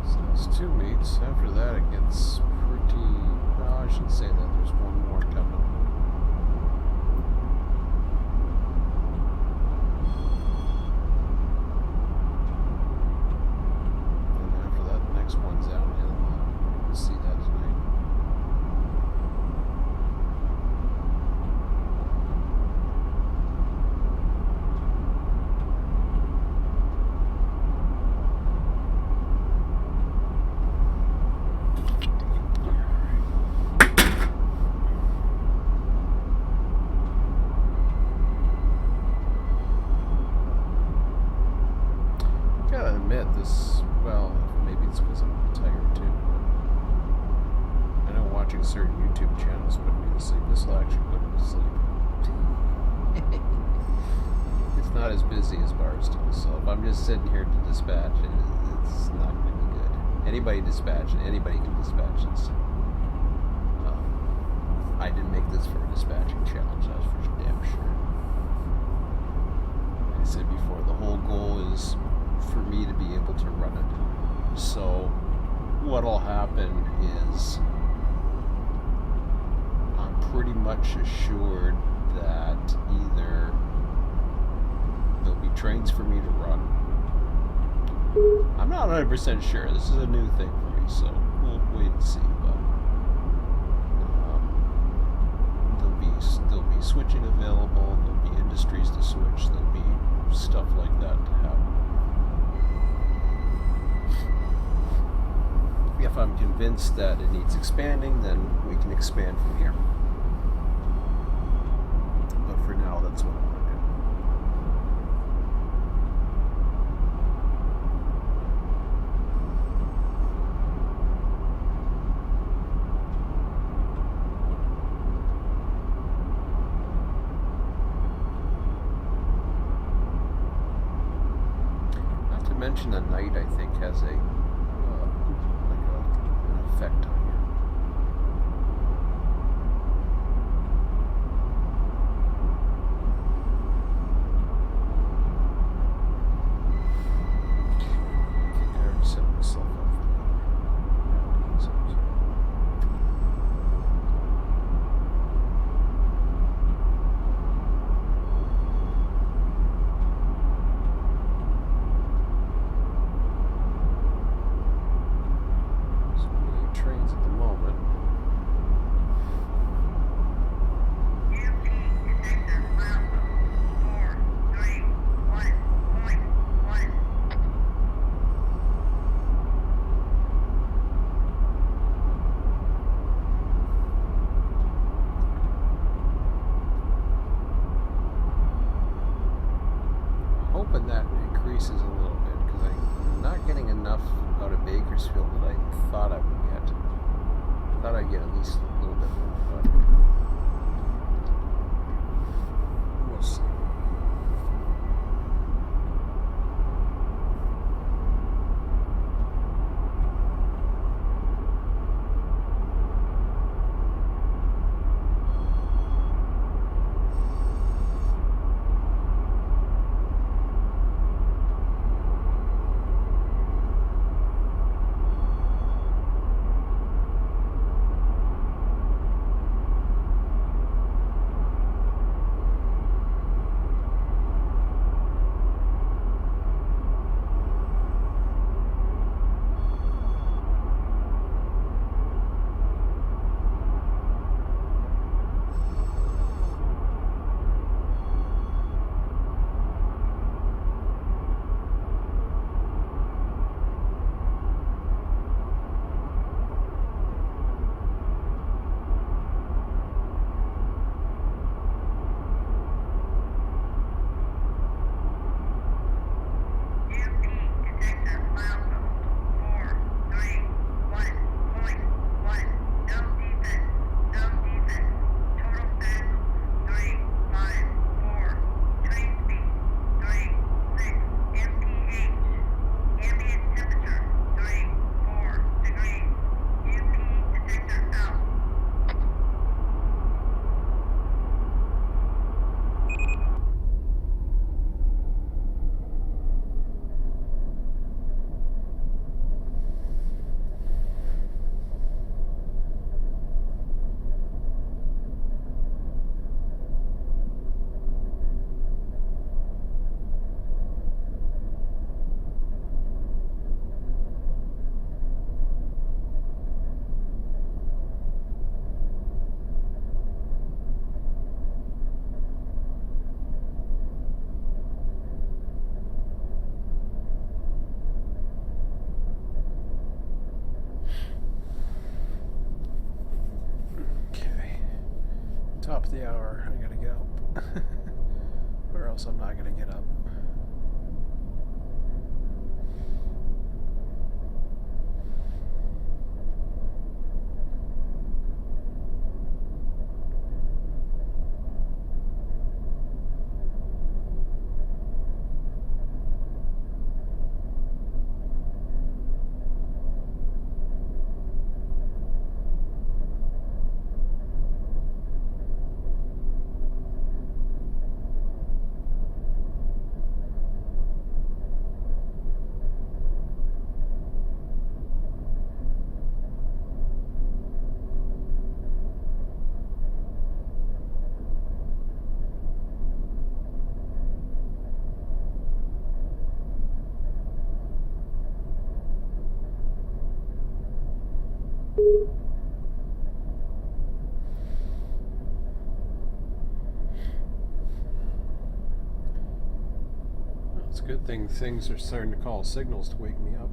So that's two meets. After that, it gets pretty. No, I should say that there's one more coming. And after that, the next one's downhill. We'll see that tonight. Gotta admit, this, well, maybe it's because I'm tired too, but I know watching certain YouTube channels put me to sleep. This will actually put me to sleep. It's not as busy as Barstow, so if I'm just sitting here to dispatch, it's not going to be good. Anybody can dispatch this. I didn't make this for a dispatching challenge, that's for damn sure. Like I said before, the whole goal is for me to be able to run it. So what'll happen is I'm pretty much assured that either there'll be trains for me to run. I'm not 100% sure. This is a new thing for me, so we'll wait and see. But there'll be switching available. There'll be industries to switch. There'll be stuff like that to happen. If I'm convinced that it needs expanding, then we can expand from here. But for now, that's what I want to do. Not to mention the night, I think, has an effect on you. enough out of Bakersfield that I thought I would get. I thought I'd get at least a little bit more, but we'll see. Top of the hour, I gotta get up. Or else I'm not gonna get up. It's a good thing things are starting to call signals to wake me up.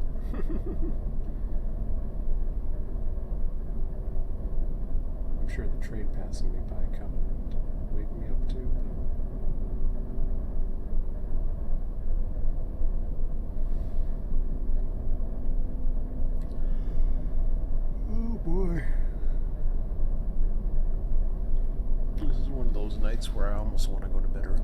I'm sure the train passing me by coming to wake me up too. Oh boy. This is one of those nights where I almost want to go to bed early.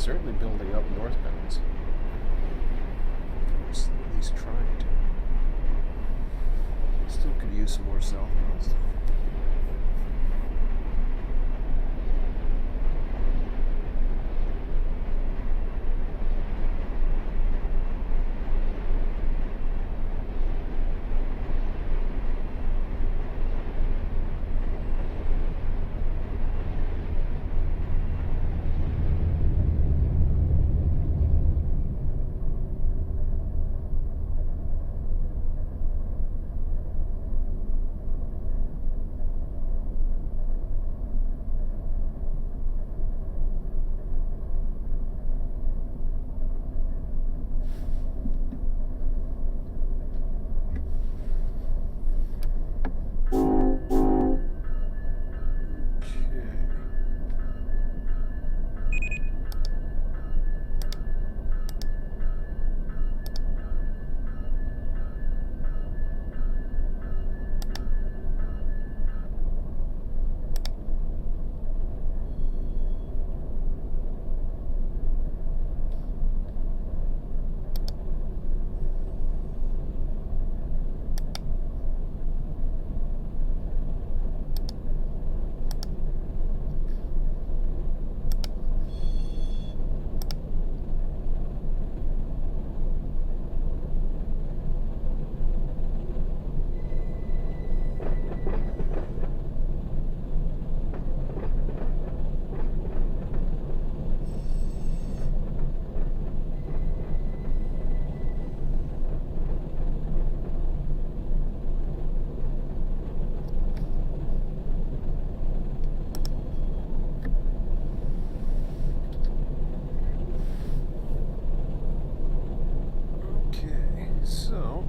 certainly building up northbounds. Or at least trying to. Still could use some more southbound stuff. So,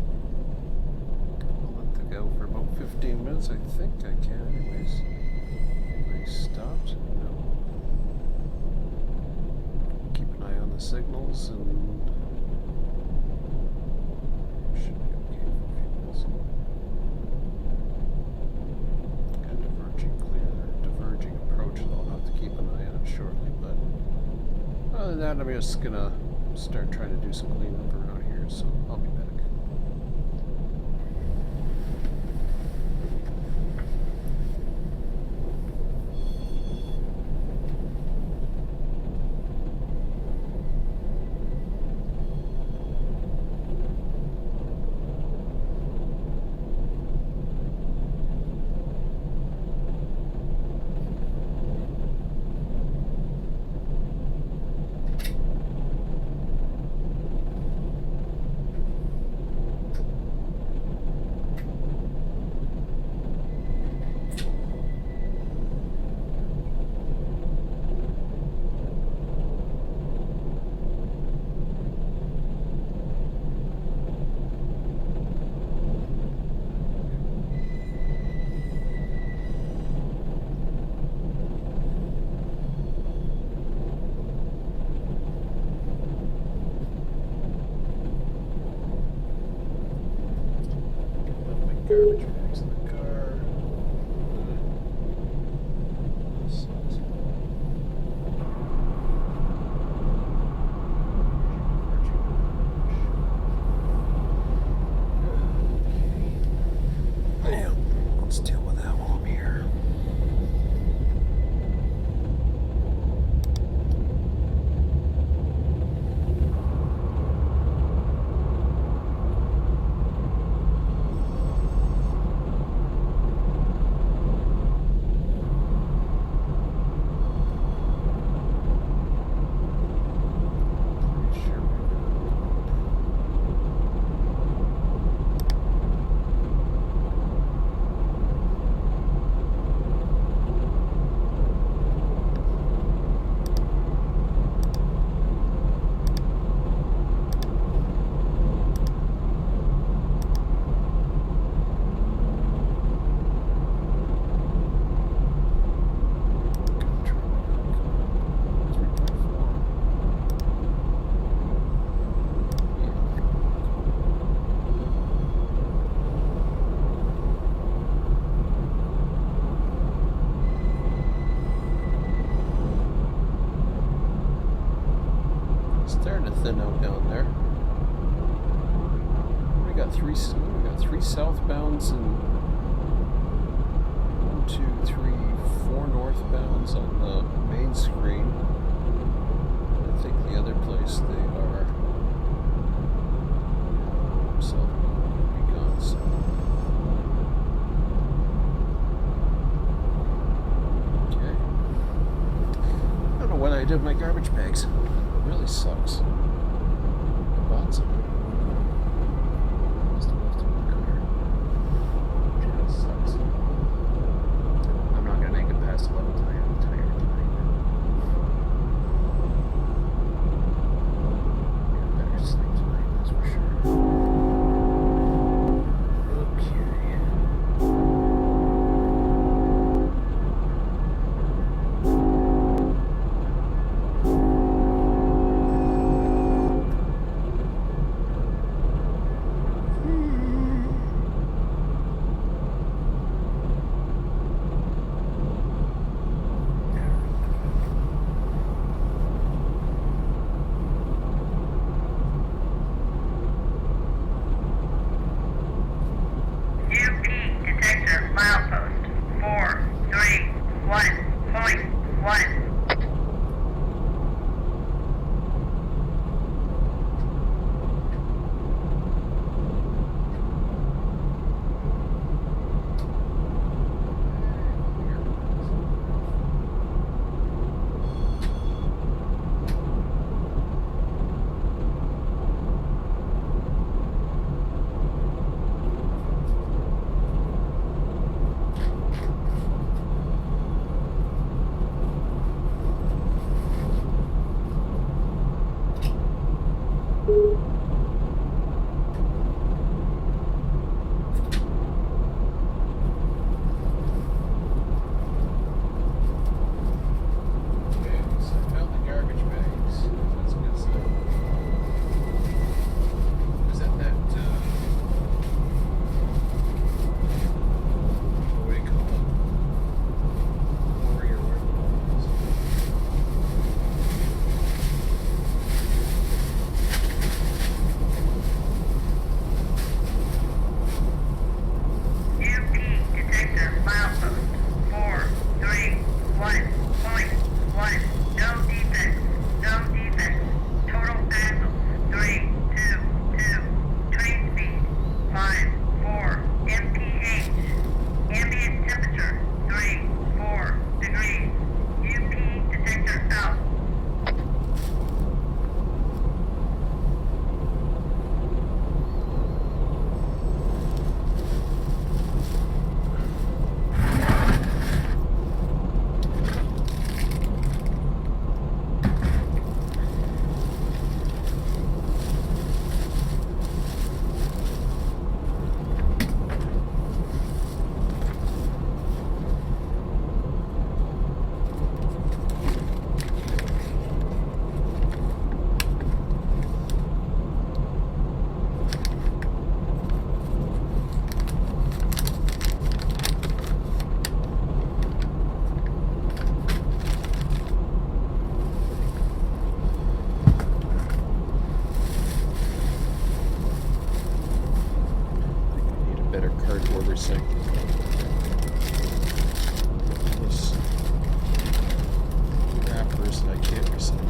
I'll let that go for about 15 minutes. I think I can, anyways. Anybody stopped? No. Keep an eye on the signals and should be okay for a few minutes. Got diverging approach that I'll have to keep an eye on shortly, but other than that, I'm just gonna start trying to do some cleanup around here, so I'll be back. Garbage bags in the car. Yeah, let's deal with that while I'm here. thin out down there. We got three southbounds and 1, 2, 3, 4 northbounds on the main screen. I think the other place they are southbound would be gone soon. Okay. I don't know what I did with my garbage bags. It really sucks. I bought some. Must have left them in the car. Yeah, it sucks. I'm not gonna make it past 11 tonight. I'm tired tonight. Yeah, better sleep tonight, that's for sure. Okay. UP detector milepost 431.1. Okay, so I found the garbage bags. That's good stuff. Was that what do you call it? Quarry or whatever it is. UP detector milepost 431.1. No defects. No defects. Total axle 322. Train speed 54 mph. Ambient temperature 34 degrees. UP detector out. Need a better cardboard recycling. Those wrappers that I can't recycle.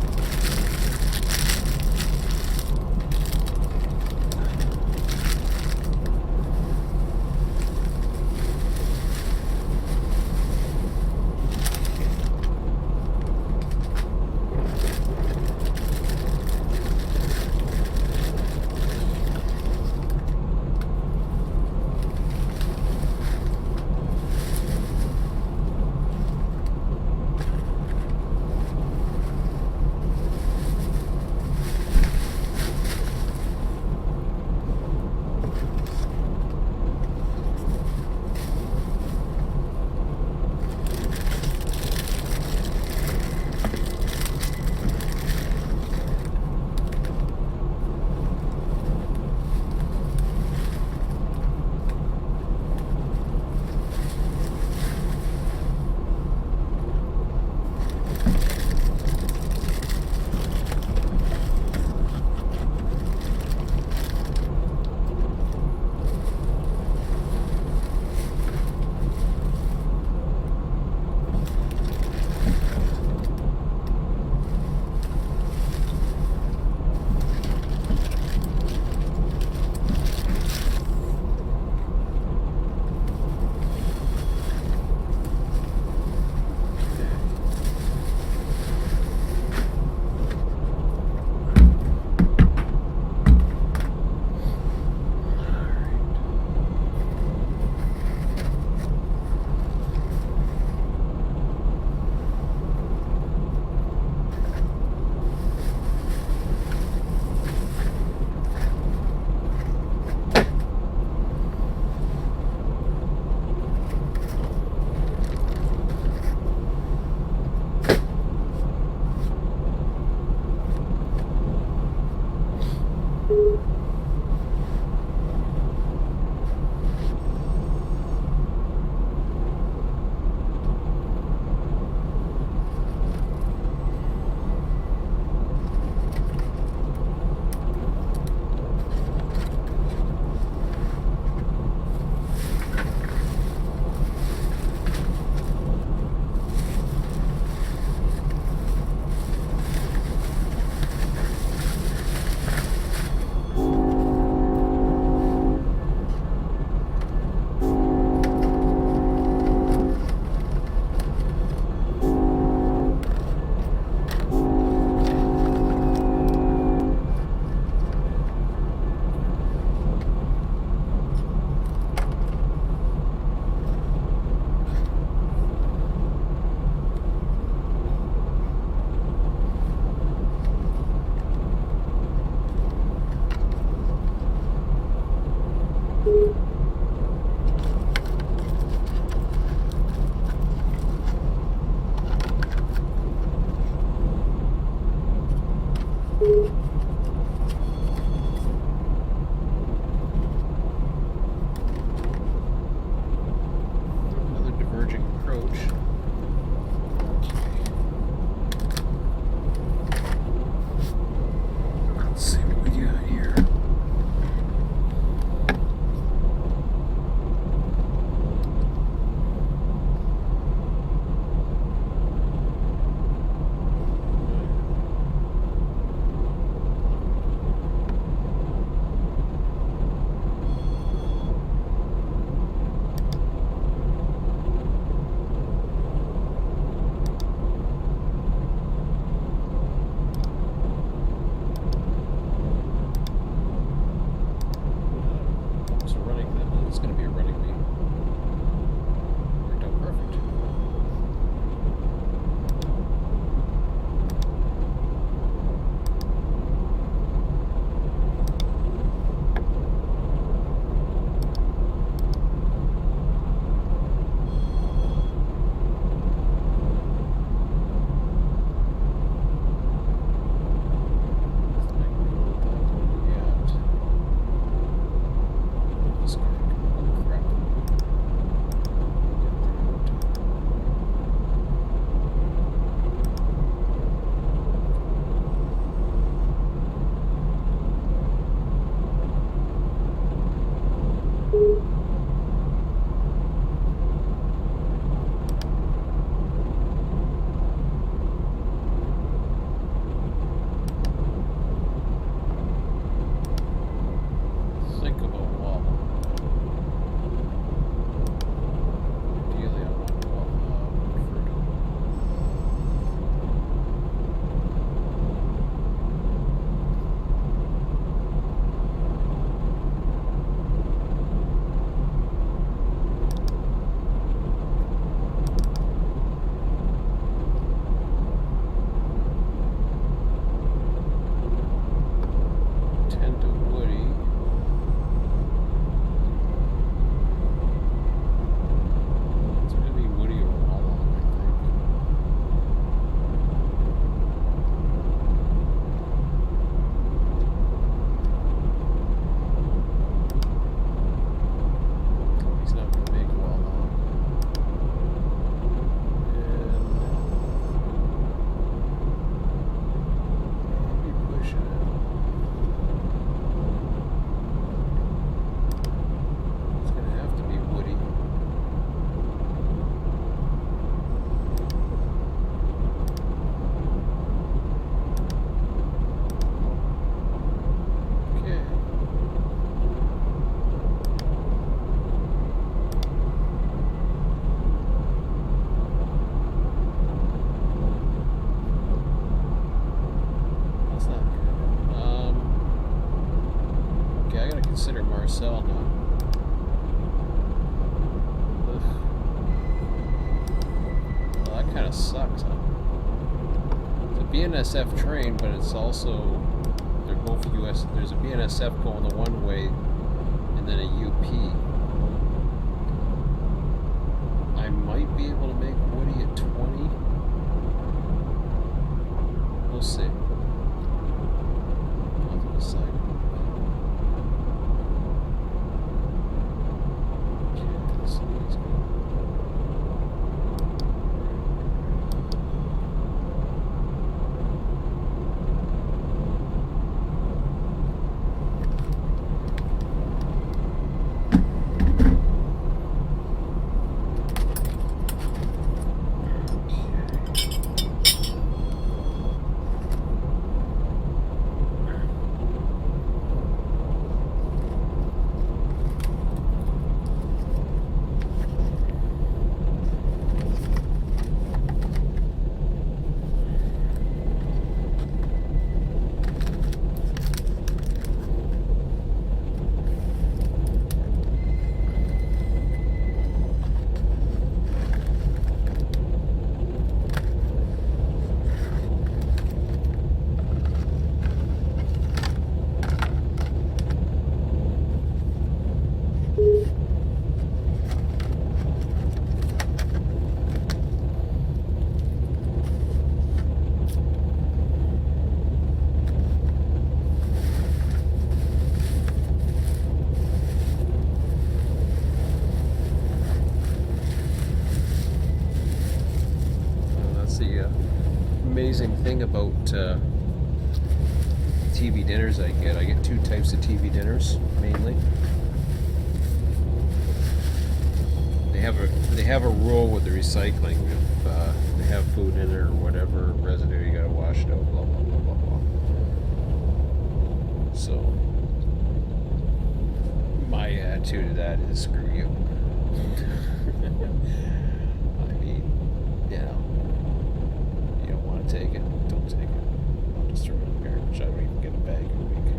So running, it's going to be a running bee. Worked out perfect. Consider Marcel now. Ugh. Well, that kind of sucks, huh? It's a BNSF train, but it's also, they're both US. There's a BNSF going the one way, and then a UP. I might be able to make Woody at 20. We'll see. I'll have to decide. Amazing thing about TV dinners I get two types of TV dinners mainly. They have a rule with the recycling. If they have food in it or whatever residue, you gotta wash it out. Blah blah blah blah blah. So my attitude to that is screw you. I mean, you know. Take it, don't take it. I'll just throw it in the garbage. I don't even get a bag in a week.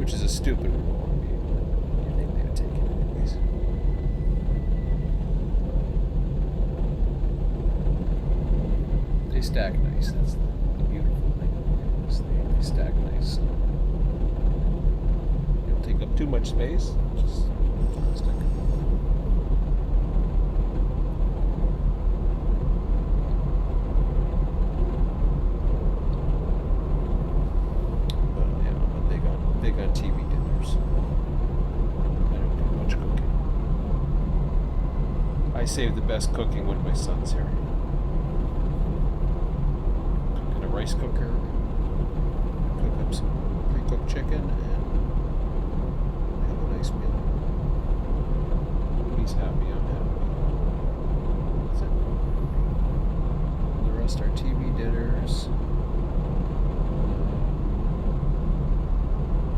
which is a stupid rule. I mean, you think they would take it anyways. They stack nice. That's the beautiful thing. Is they stack nice. So you don't take up too much space. Just stick. Big on TV dinners. I don't do much cooking. I save the best cooking when my son's here. Cook in a rice cooker, cook up some pre-cooked chicken, and have a nice meal. He's happy, I'm happy. That's it. The rest are TV dinners.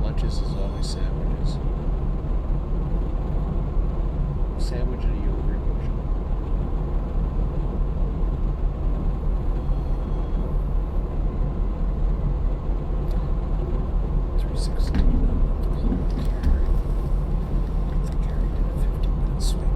Lunches is always sandwiches. Sandwich and a yogurt motion. Carrie did a 15-minute sweep.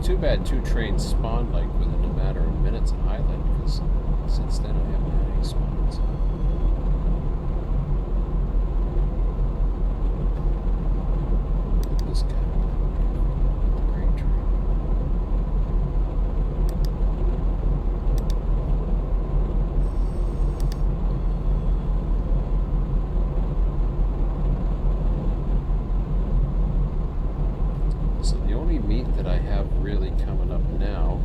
Too bad 2 trains spawned like within a matter of minutes in Highland, because since then I haven't had any spawns. This guy, the grain train. So the only meet that I have really coming up now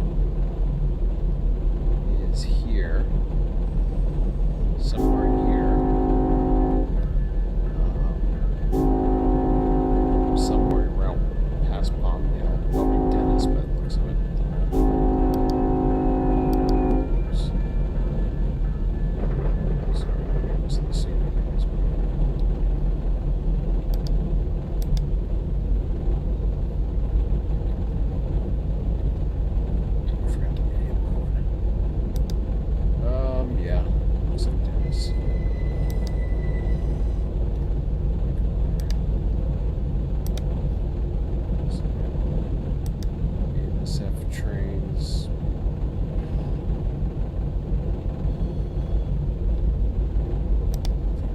is here, somewhere here, somewhere around past Palmdale, probably Dennis by the looks of it. Sorry, I missed the scene. Yeah, looks like Dennis. BNSF trains. I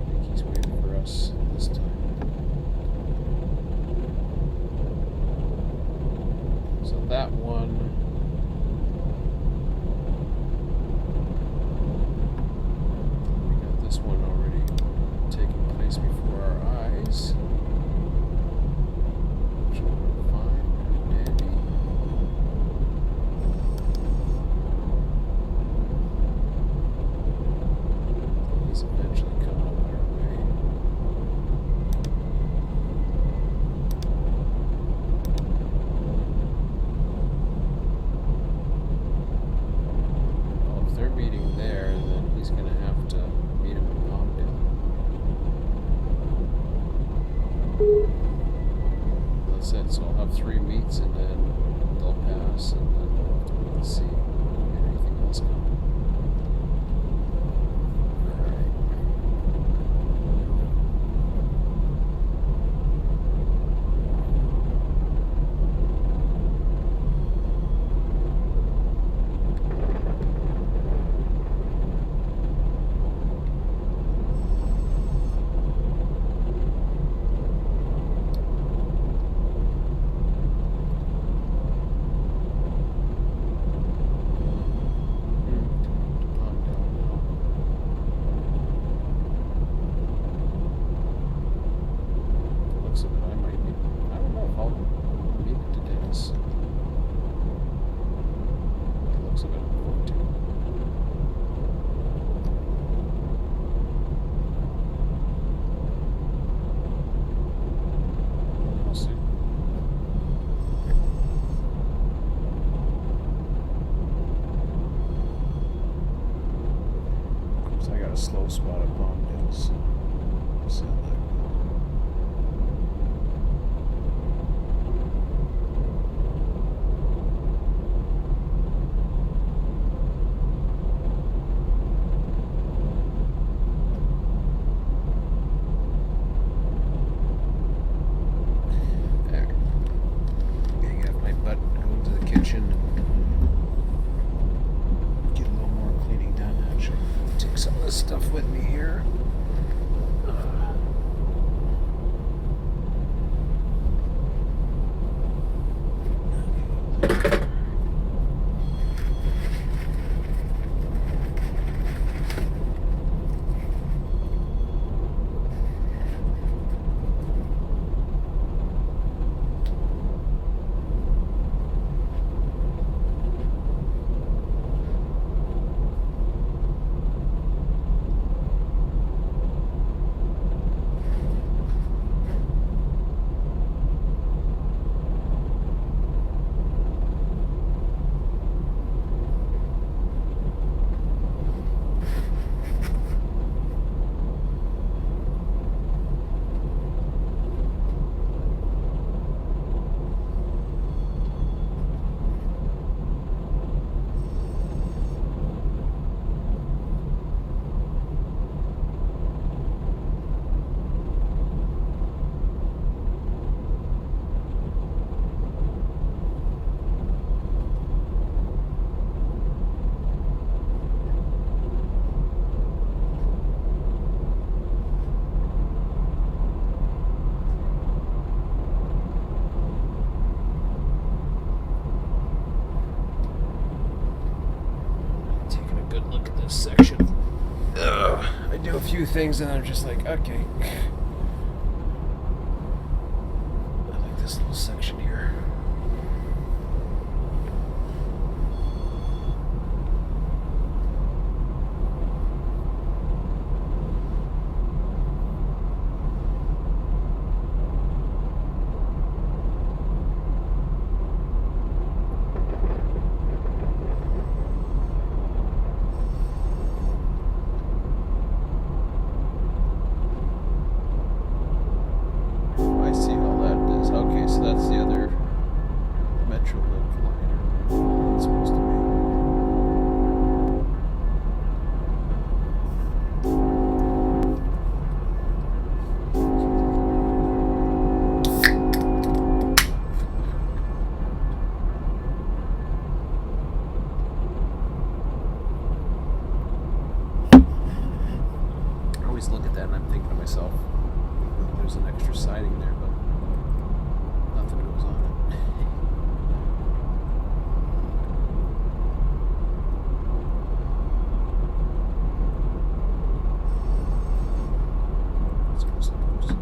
think he's waiting for us this time. So that one. This one already taking place before our eyes. Which will fine and dandy. He's eventually coming up our way. Well, if they're meeting there, then he's going to have to meet him in Palmdale. That's it. So I'll have 3 meets, and then they'll pass, and then we'll have to wait and see if we get anything else coming. slow spot at Palmdale, so we'll see how that goes. There. Getting off my butt, going to the kitchen and get a little more cleaning done. Actually, take some of this stuff with me here. Section. I do a few things and I'm just like, okay. I like this little section here. I see how that is. Okay, so that's the other Metrolink liner. That's supposed to be. I always look at that and I'm thinking to myself, there's an extra siding there, but nothing goes on it. That's what it's supposed to.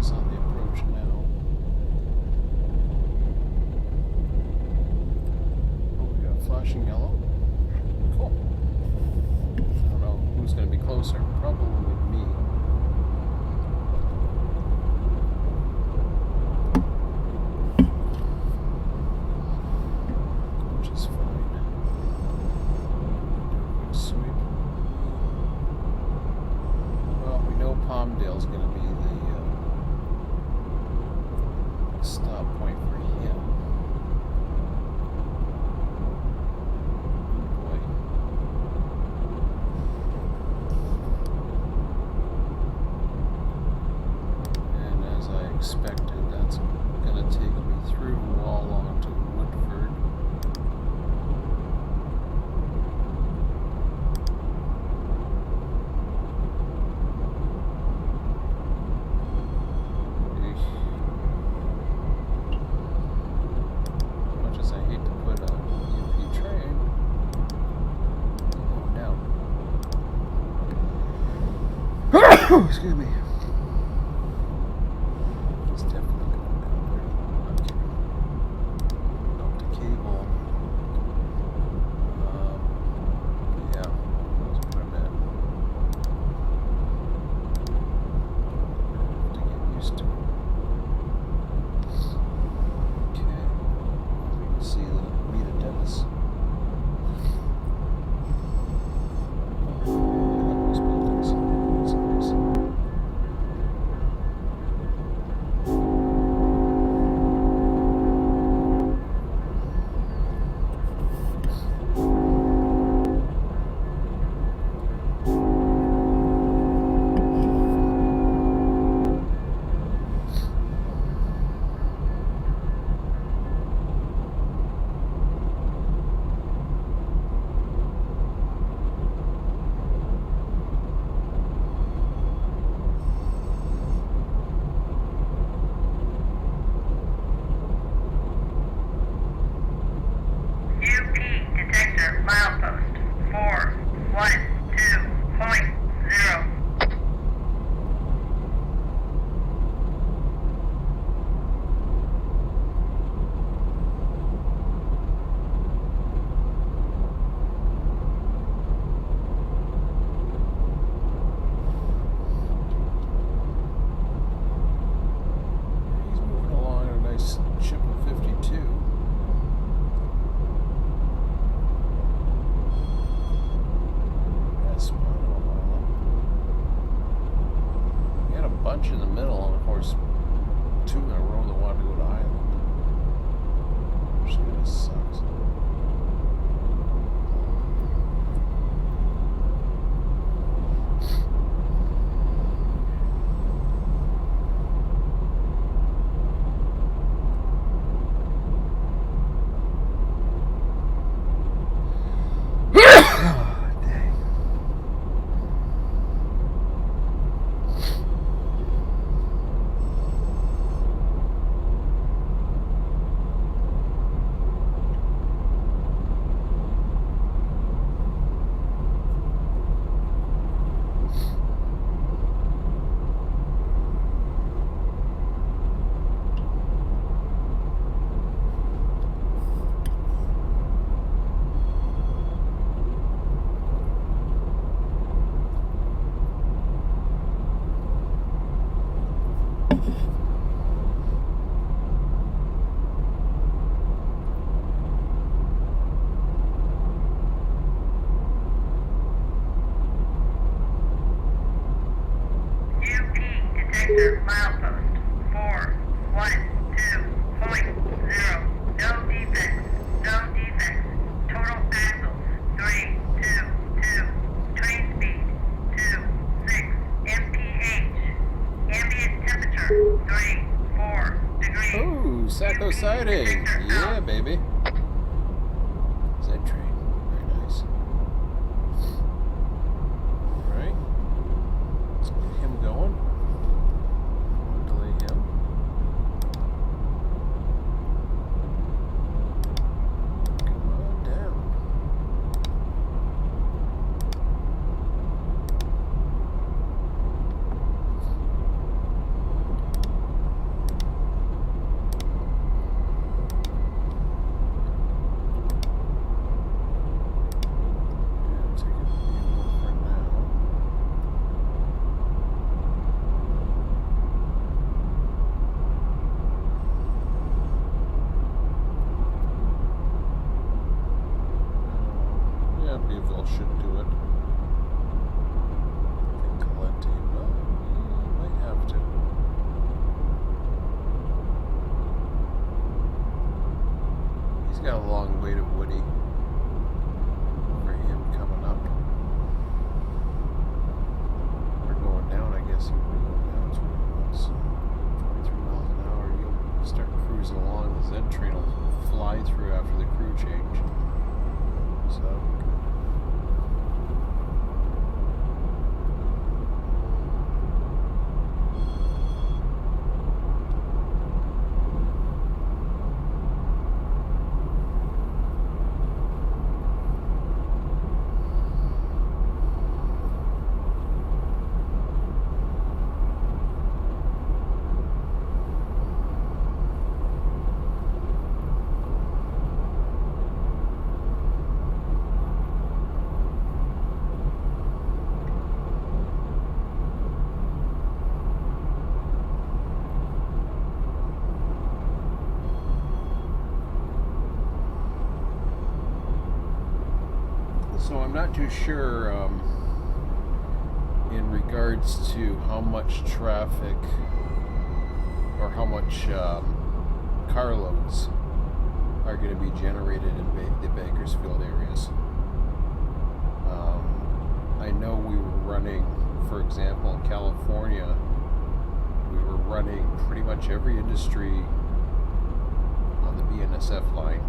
He's on the approach now. Oh, we got flashing yellow. Cool. I don't know who's going to be closer. Probably me. Which is fine. Quick sweep. Well, we know Palmdale's going to be the stop point for him. Boy. expected. That's gonna take me through all along to Woodford. Eesh. As much as I hate to put a UP train, I'm going down. Excuse me. It's definitely going down there. I'm kidding. Up the cable. Yeah, that's what I'm at. Have to get used to it. Okay. We can see the meet of Dennis. I love those buildings. It's nice. UP detector milepost 412.0. He's moving along at a nice ship of 52. Got a spot on a while. We had a bunch in the middle, and of course, 2 in a row that wanted to go to Island. Which kind of sucks. Dang. UP detector milepost 412.0. No defects. No defects. Total axles 322. Train speed 26 mph. Ambient temperature 34 degrees. Ooh, Sacco UP siding. detector Yeah, out. baby. Z train. Very nice. Right. Let's get him going. Won't delay him. Come on down. Yeah, take it for now. Yeah, Beeville should do it. I think Calente, well, he might have to. He's got a long way to Woody for him coming up. We're going down, I guess. We're going down 20 miles, 23 miles cruising along, the Z train will fly through after the crew change. So that'll be good. So I'm not too sure in regards to how much traffic or how much carloads are going to be generated in the Bakersfield areas. I know we were running, for example, in California, we were running pretty much every industry on the BNSF line.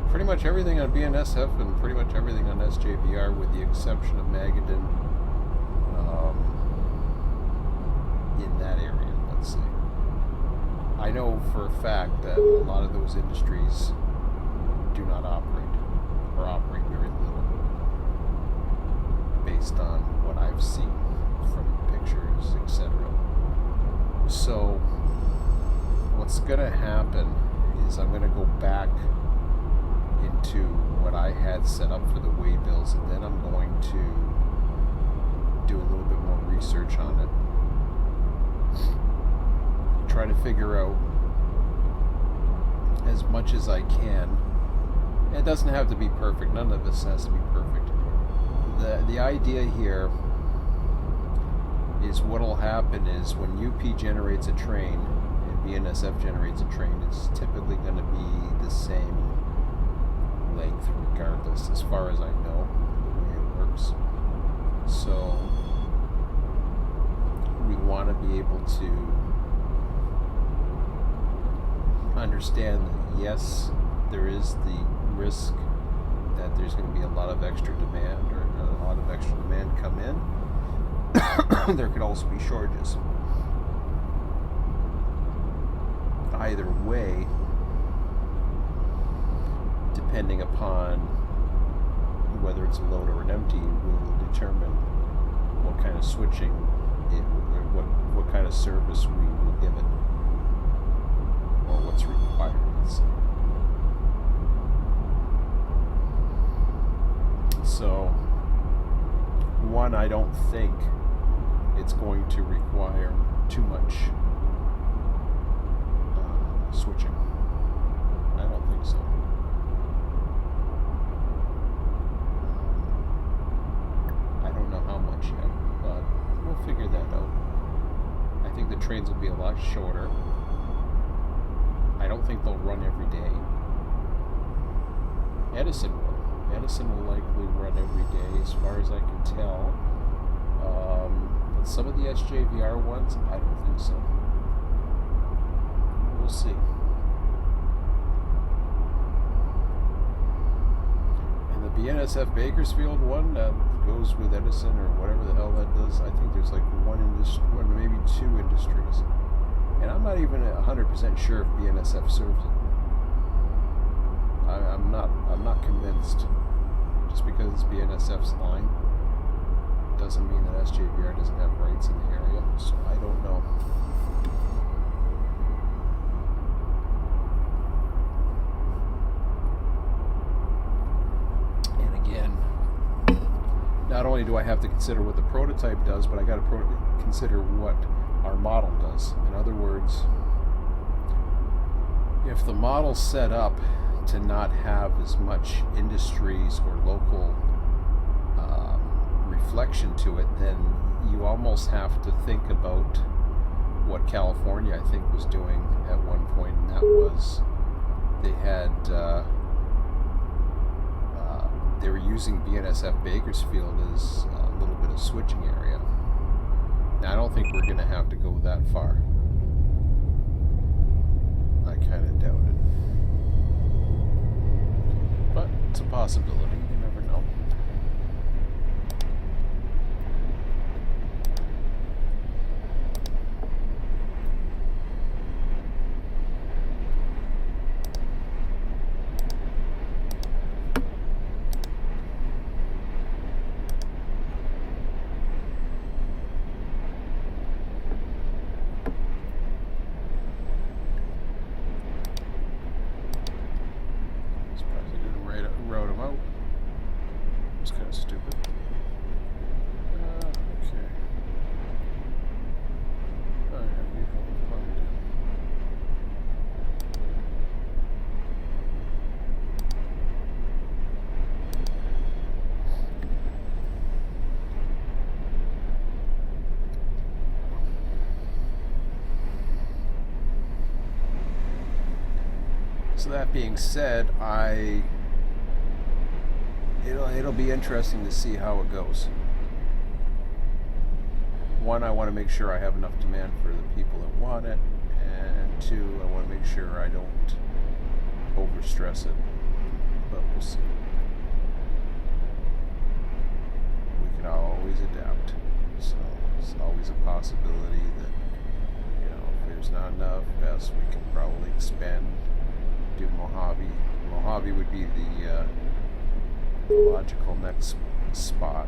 Pretty much everything on BNSF and pretty much everything on SJVR, with the exception of Magadan, in that area, let's say. I know for a fact that a lot of those industries do not operate, or operate very little, based on what I've seen from pictures, etc. So, what's going to happen is I'm going to go back into what I had set up for the way bills, and then I'm going to do a little bit more research on it. Try to figure out as much as I can. It doesn't have to be perfect. None of this has to be perfect. The idea here is what'll happen is when UP generates a train and BNSF generates a train, it's typically going to be the same length regardless, as far as I know, the way it works. So we want to be able to understand that yes, there is the risk that there's going to be a lot of extra demand, or a lot of extra demand come in. There could also be shortages. Either way, depending upon whether it's a load or an empty, will determine what kind of switching or what kind of service we will give it, or what's required, let's say. So, one, I don't think it's going to require too much switching. I don't think so. I don't know how much yet, but we'll figure that out. I think the trains will be a lot shorter. I don't think they'll run every day. Edison will. Edison will likely run every day, as far as I can tell. But some of the SJVR ones, I don't think so. We'll see. And the BNSF Bakersfield one that goes with Edison or whatever the hell that does, I think there's like one, maybe two industries. And I'm not even 100% sure if BNSF serves it. I'm not convinced. Just because it's BNSF's line doesn't mean that SJVR doesn't have rights in the area. So I don't know. And again, not only do I have to consider what the prototype does, but I got to consider what our model does. In other words, if the model's set up to not have as much industries or local reflection to it, then you almost have to think about what California, I think, was doing at one point, and that was they had they were using BNSF Bakersfield as a little bit of switching area. Now, I don't think we're going to have to go that far. I kind of doubt it. But it's a possibility. You never know. Wrote him out. It's kind of stupid. Okay. Oh yeah, you plugged in. So that being said, it'll be interesting to see how it goes. One, I want to make sure I have enough demand for the people that want it, and two, I want to make sure I don't overstress it. But we'll see. We can always adapt. So it's always a possibility that, if there's not enough, yes, we can probably expand, do Mojave. Mojave would be the logical next spot.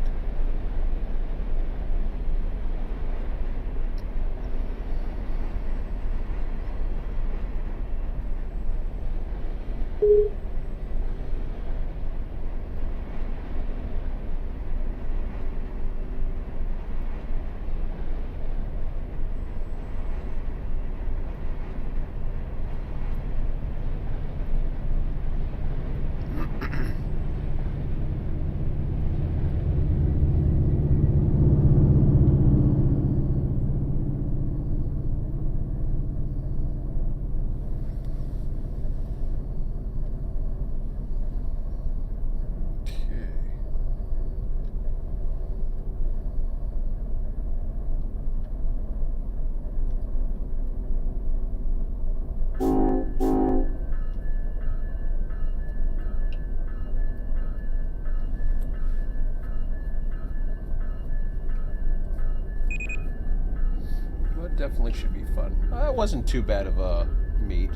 Definitely should be fun. It wasn't too bad of a meet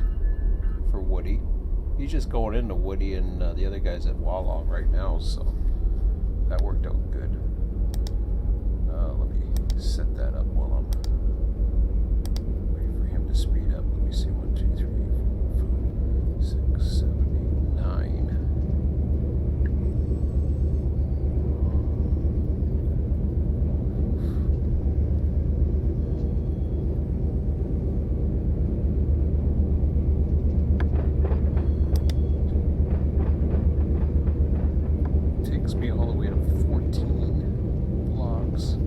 for Woody. He's just going into Woody, and the other guy's at Wallong right now, so that worked out good. Let me set that up while I'm waiting for him to speed up. Let me see. 1, 2, 3, 4, 5, 6, 7, 8, 9. Me all the way to 14 blocks.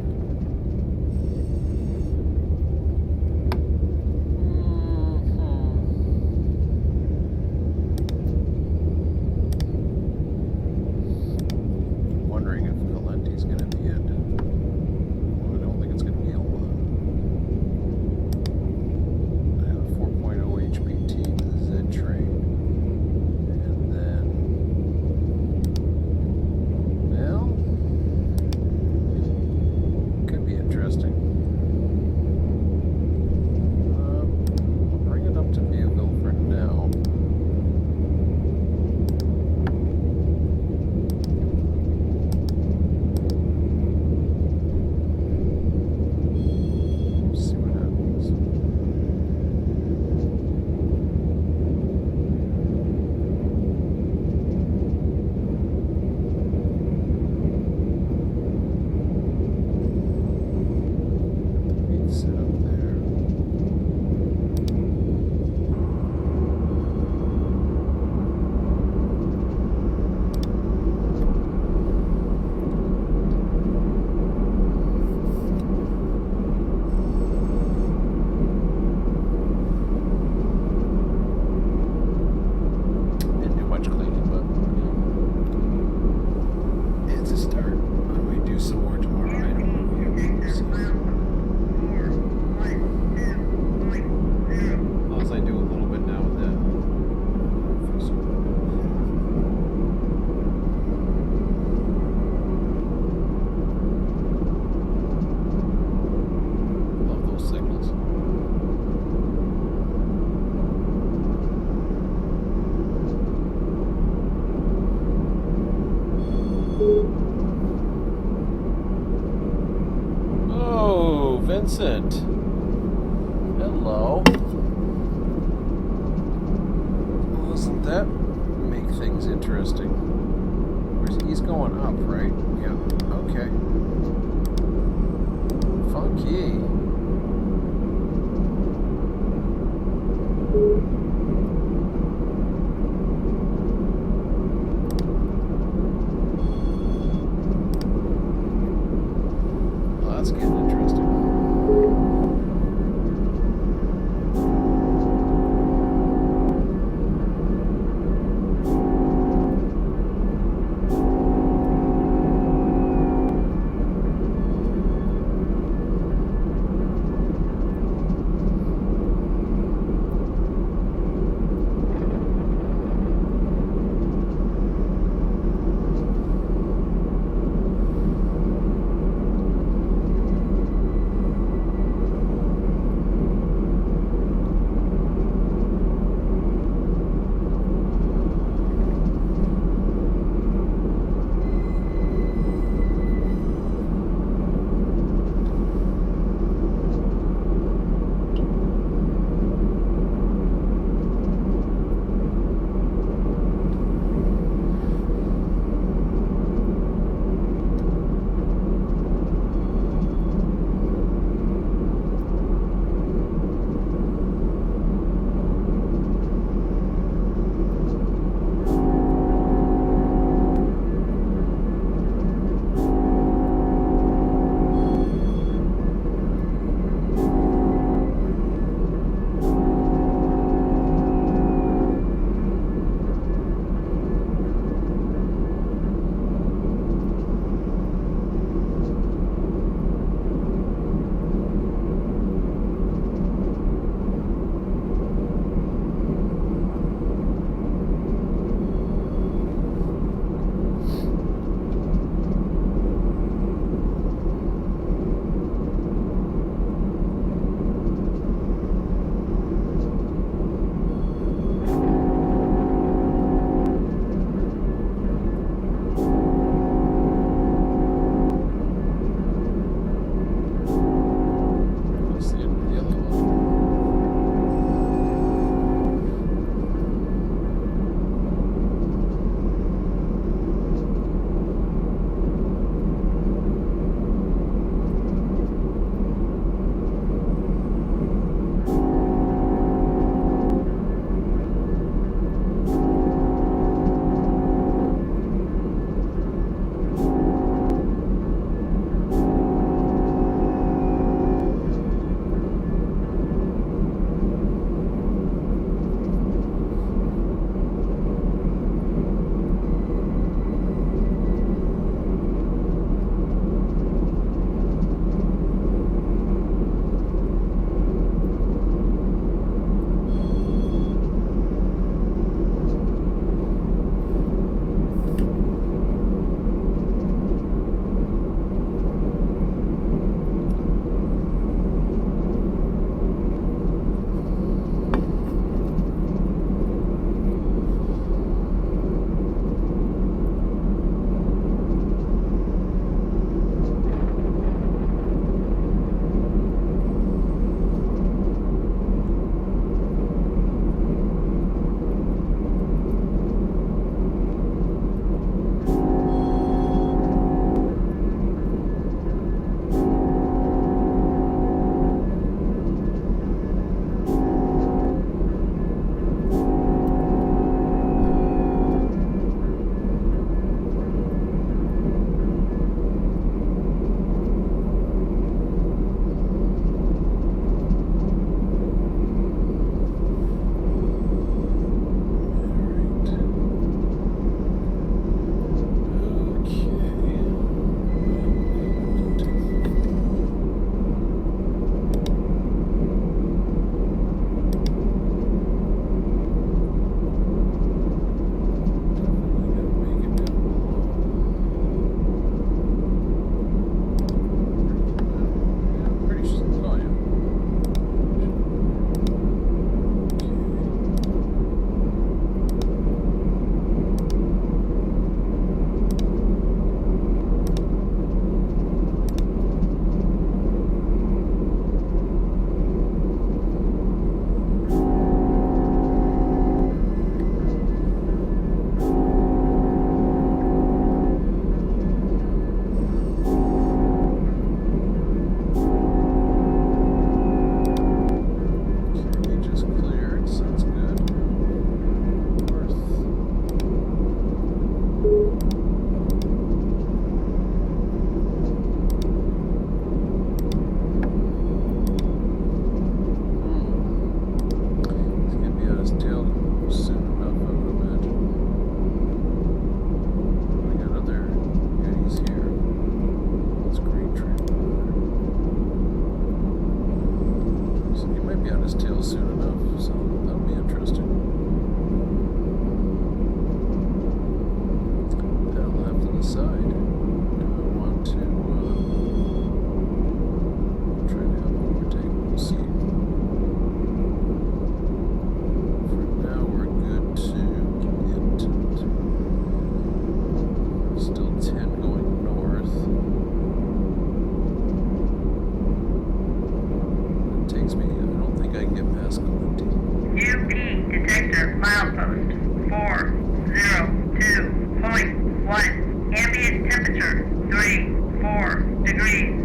Vincent. Hello. Doesn't that make things interesting? He's going up, right? Yeah. Okay. Funky. Well, that's getting interesting. be on his tail soon enough, so that'll be interesting. Then I'll have to decide, do I want to try to have an overtake? We'll see. For now, we're good to get still 10 going north. It takes me, I don't think I can get past Clementi. UP detector milepost 402.1. Ambient temperature 34 degrees.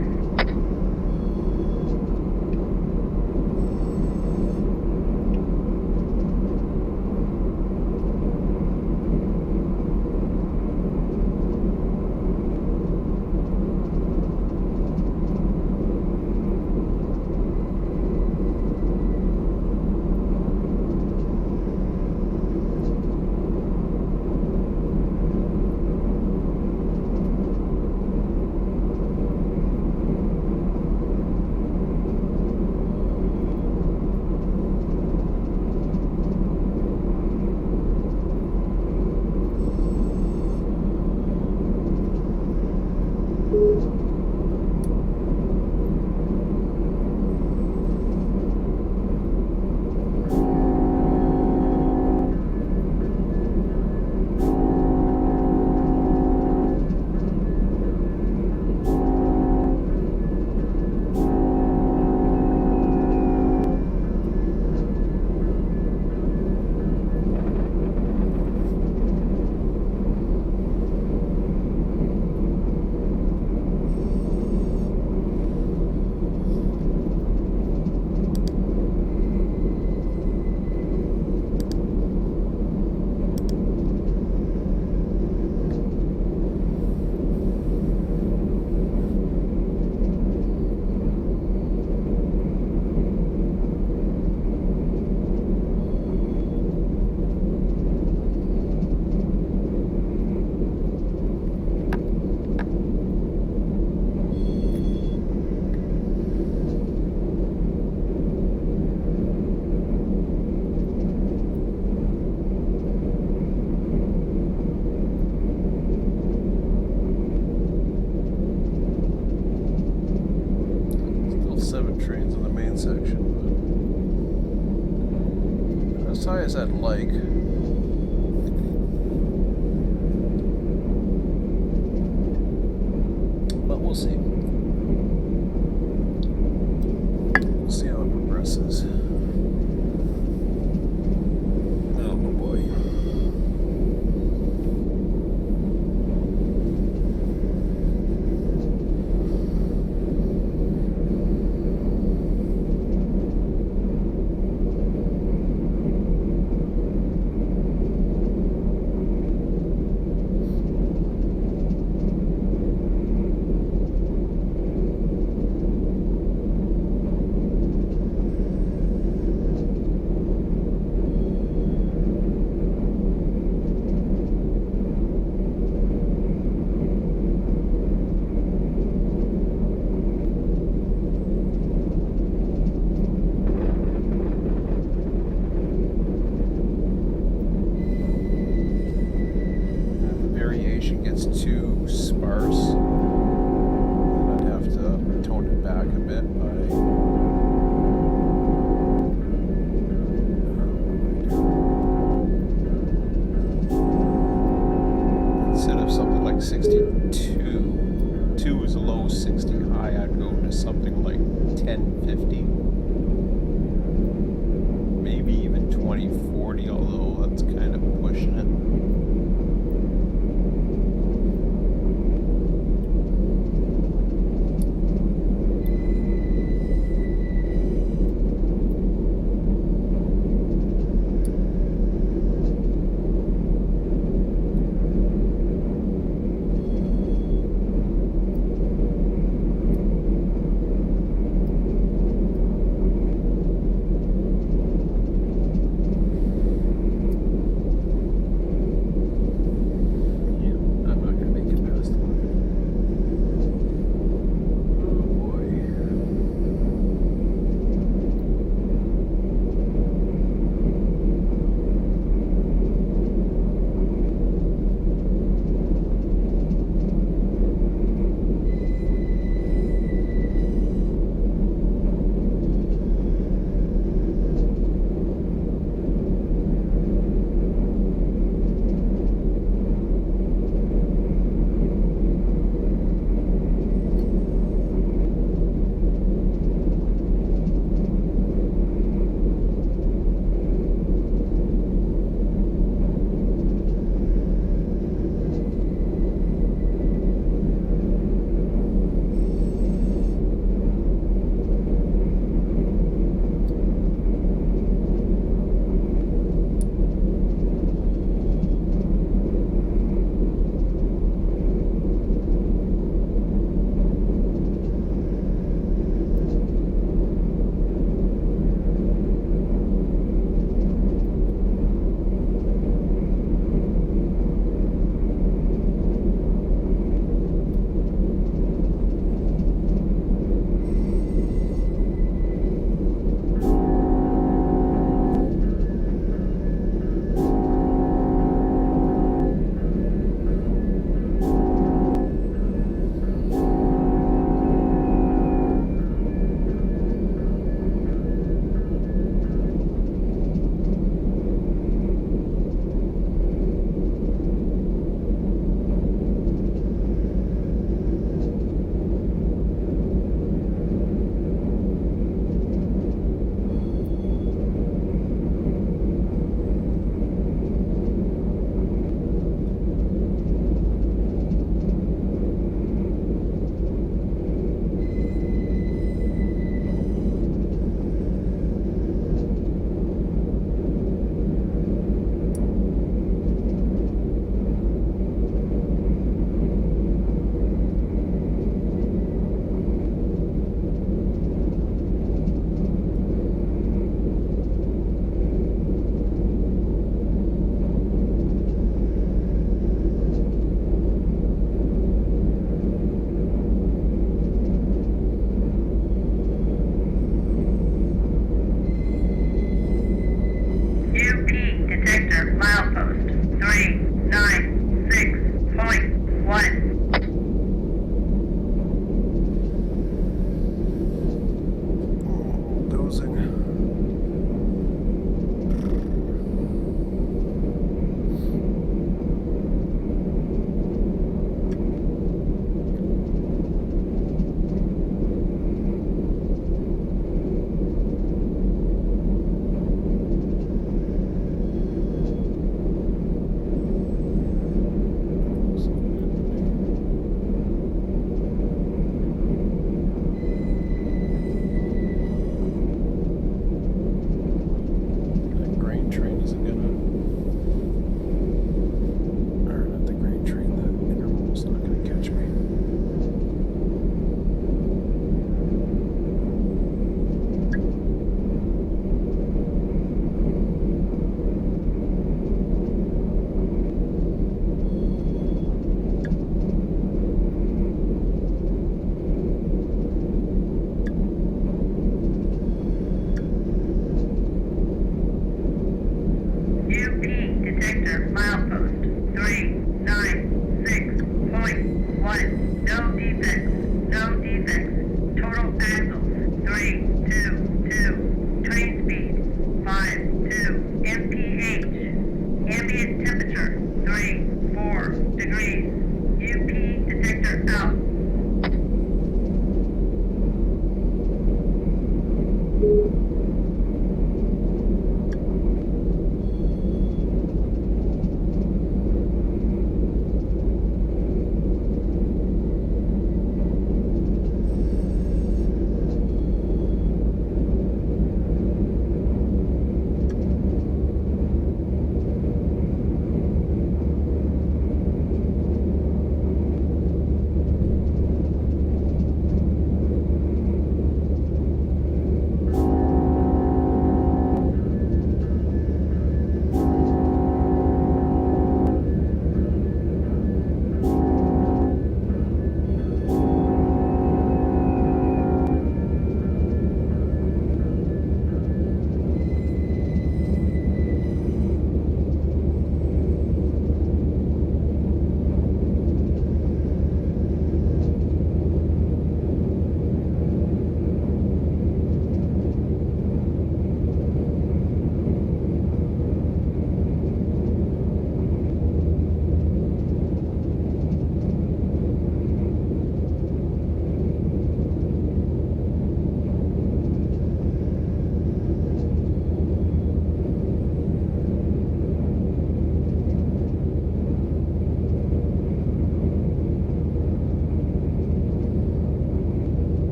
As high as I'd like. But we'll see. We'll see how it progresses. Oh boy. Gets too sparse, then I'd have to tone it back a bit by instead of something like 62, 2 is a low, 60 high, I'd go to something like 1050, maybe even 2040, although that's kind of pushing it. closing.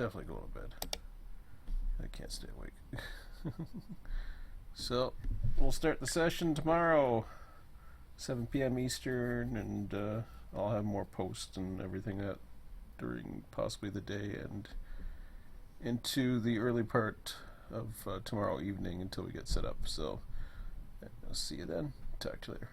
definitely going to bed. I can't stay awake. So, we'll start the session tomorrow, 7 p.m. Eastern, and I'll have more posts and everything that during possibly the day and into the early part of tomorrow evening until we get set up. So, I'll see you then. Talk to you later.